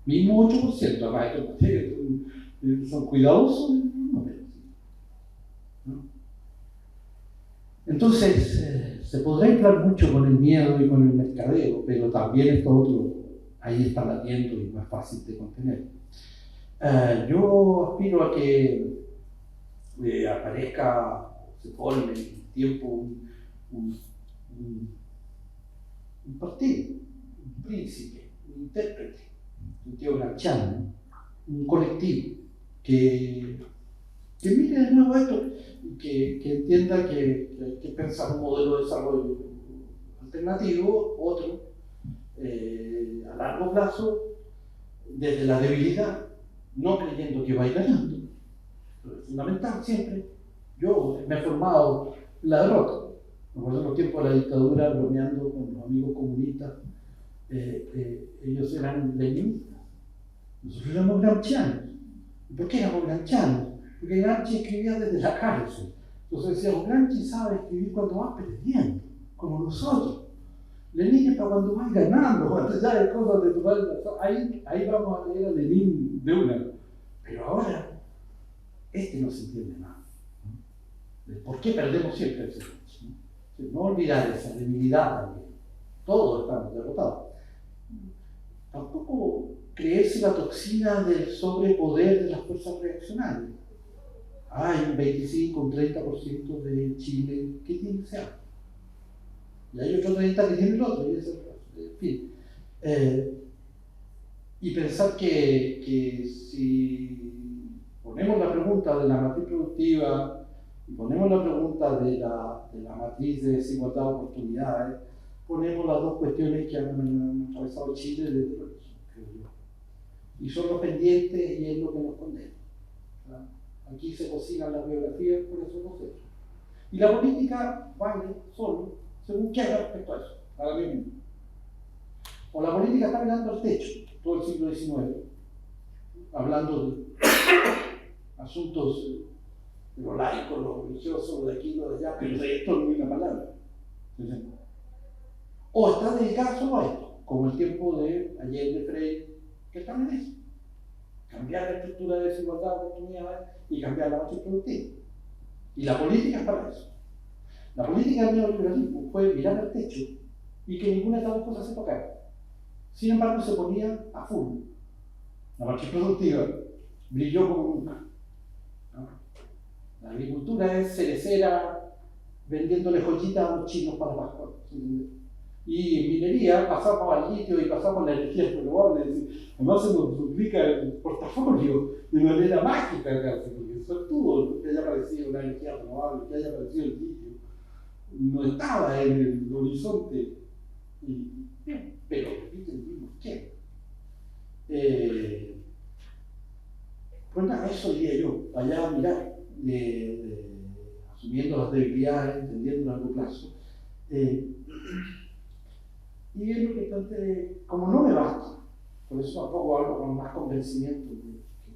Speaker 2: Mismo 8%, además estos son cuidadosos en los números. ¿No? Entonces, se podrá inflar mucho con el miedo y con el mercadeo, pero también esto otro ahí está latiendo y más fácil de contener. Yo aspiro a que aparezca, se forme en el tiempo un partido, un príncipe, un intérprete, un tío Gramsciano, un colectivo que mire de nuevo esto y que entienda que hay que pensar un modelo de desarrollo alternativo, otro, a largo plazo, desde la debilidad, no creyendo que va a ir ganando. Pero es fundamental siempre. Yo me he formado en la derrota. Me acuerdo en los tiempos de la dictadura, bromeando con los amigos comunistas, ellos eran leninistas. Nosotros éramos gramscianos. ¿Y por qué éramos gramscianos? Porque Gramsci escribía desde la cárcel. Entonces decíamos, Gramsci sabe escribir cuando va perdiendo, como nosotros. Lenin es para cuando vas ganando, cuando ya hay cosas de tu padre. Ahí vamos a leer a Lenin de una. Pero ahora, no se entiende nada. ¿Por qué perdemos siempre ese derecho? No olvidar esa debilidad también. Todos estamos derrotados. Tampoco creerse la toxina del sobrepoder de las fuerzas reaccionarias. Hay un 25, un 30% de Chile que tiene ese hambre. Y hay otro 30% que tiene el otro. Y en fin. Y pensar que si la pregunta de la matriz productiva y ponemos la pregunta de la matriz de desigualdad de oportunidades, ponemos las dos cuestiones que han atravesado Chile desde el origen, creo yo. Y son los pendientes y es lo que nos condena. Aquí se cocinan las biografías por esos procesos. Y la política vale solo según qué haga respecto a eso, ahora mismo. O la política está mirando al techo todo el siglo XIX, hablando de asuntos de lo laico, lo religioso, de aquí, lo de allá, pero de esto no hay una palabra. O está dedicada solo a esto, como el tiempo de Allende, Freire, que están en eso. Cambiar la estructura de desigualdad de oportunidades y cambiar la matriz productiva. Y la política es para eso. La política del neoliberalismo fue mirar al techo y que ninguna de estas dos cosas se tocara. Sin embargo, se ponía a full. La matriz productiva brilló como nunca. ¿No? La agricultura es cerecera vendiéndole joyitas a los chinos para Pascua. Y en minería pasamos al litio y pasamos a la energía renovable. Además se nos duplica el portafolio de manera mágica, porque eso es todo, que haya aparecido la energía renovable, que haya aparecido el litio. No estaba en el horizonte, pero entendimos que. Pues nada, eso diría yo, allá a mirar, asumiendo las debilidades, entendiendo a largo plazo. Y es lo que planteé, como no me basta, por eso tampoco hablo con más convencimiento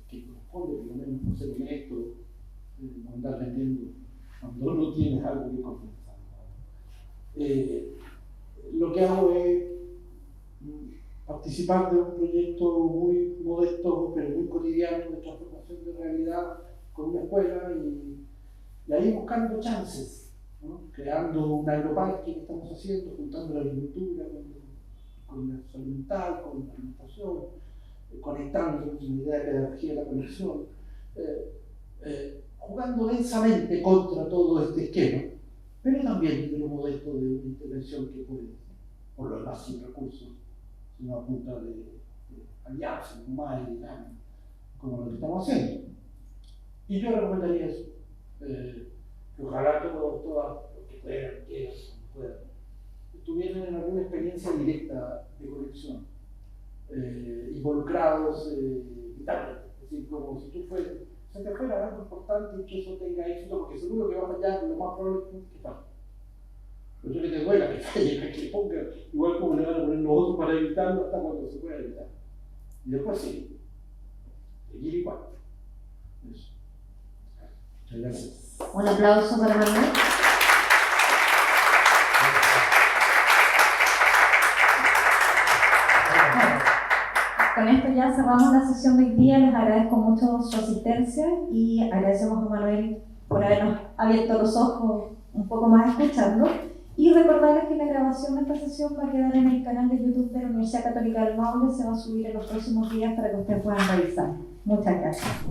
Speaker 2: que corresponde, por lo menos no ser honesto, no andar vendiendo cuando no tienes algo que compensar. Lo que hago es participar de un proyecto muy modesto, pero muy cotidiano de transformación de realidad con una escuela y ahí buscando chances, ¿no? Creando un agroparque que estamos haciendo, juntando la agricultura con la salud mental, con la alimentación, conectando con la idea de pedagogía de la conexión, jugando densamente contra todo este esquema, pero también de lo modesto de una intervención que puede, por lo demás sin recursos, sino a punta de aliarse con más y ganas, como lo que estamos haciendo. Y yo recomendaría eso, que ojalá todos los que puedan, tuvieran alguna experiencia directa de conexión, involucrados vitalmente, es decir, como si tú se te fuera algo importante y que eso tenga éxito, porque seguro que va a fallar, lo más probable es que falle. Pero yo que te duela que falle, que ponga, igual como le van a poner los otros para evitarlo hasta cuando se pueda evitar. Y después sí, seguir igual. Eso. Muchas gracias.
Speaker 1: Un aplauso para Manuel. Con esto ya cerramos la sesión de hoy día. Les agradezco mucho su asistencia y agradecemos a Manuel por habernos abierto los ojos un poco más escuchando. Y recordarles que la grabación de esta sesión va a quedar en el canal de YouTube de la Universidad Católica del Maule. Se va a subir en los próximos días para que ustedes puedan revisar. Muchas gracias.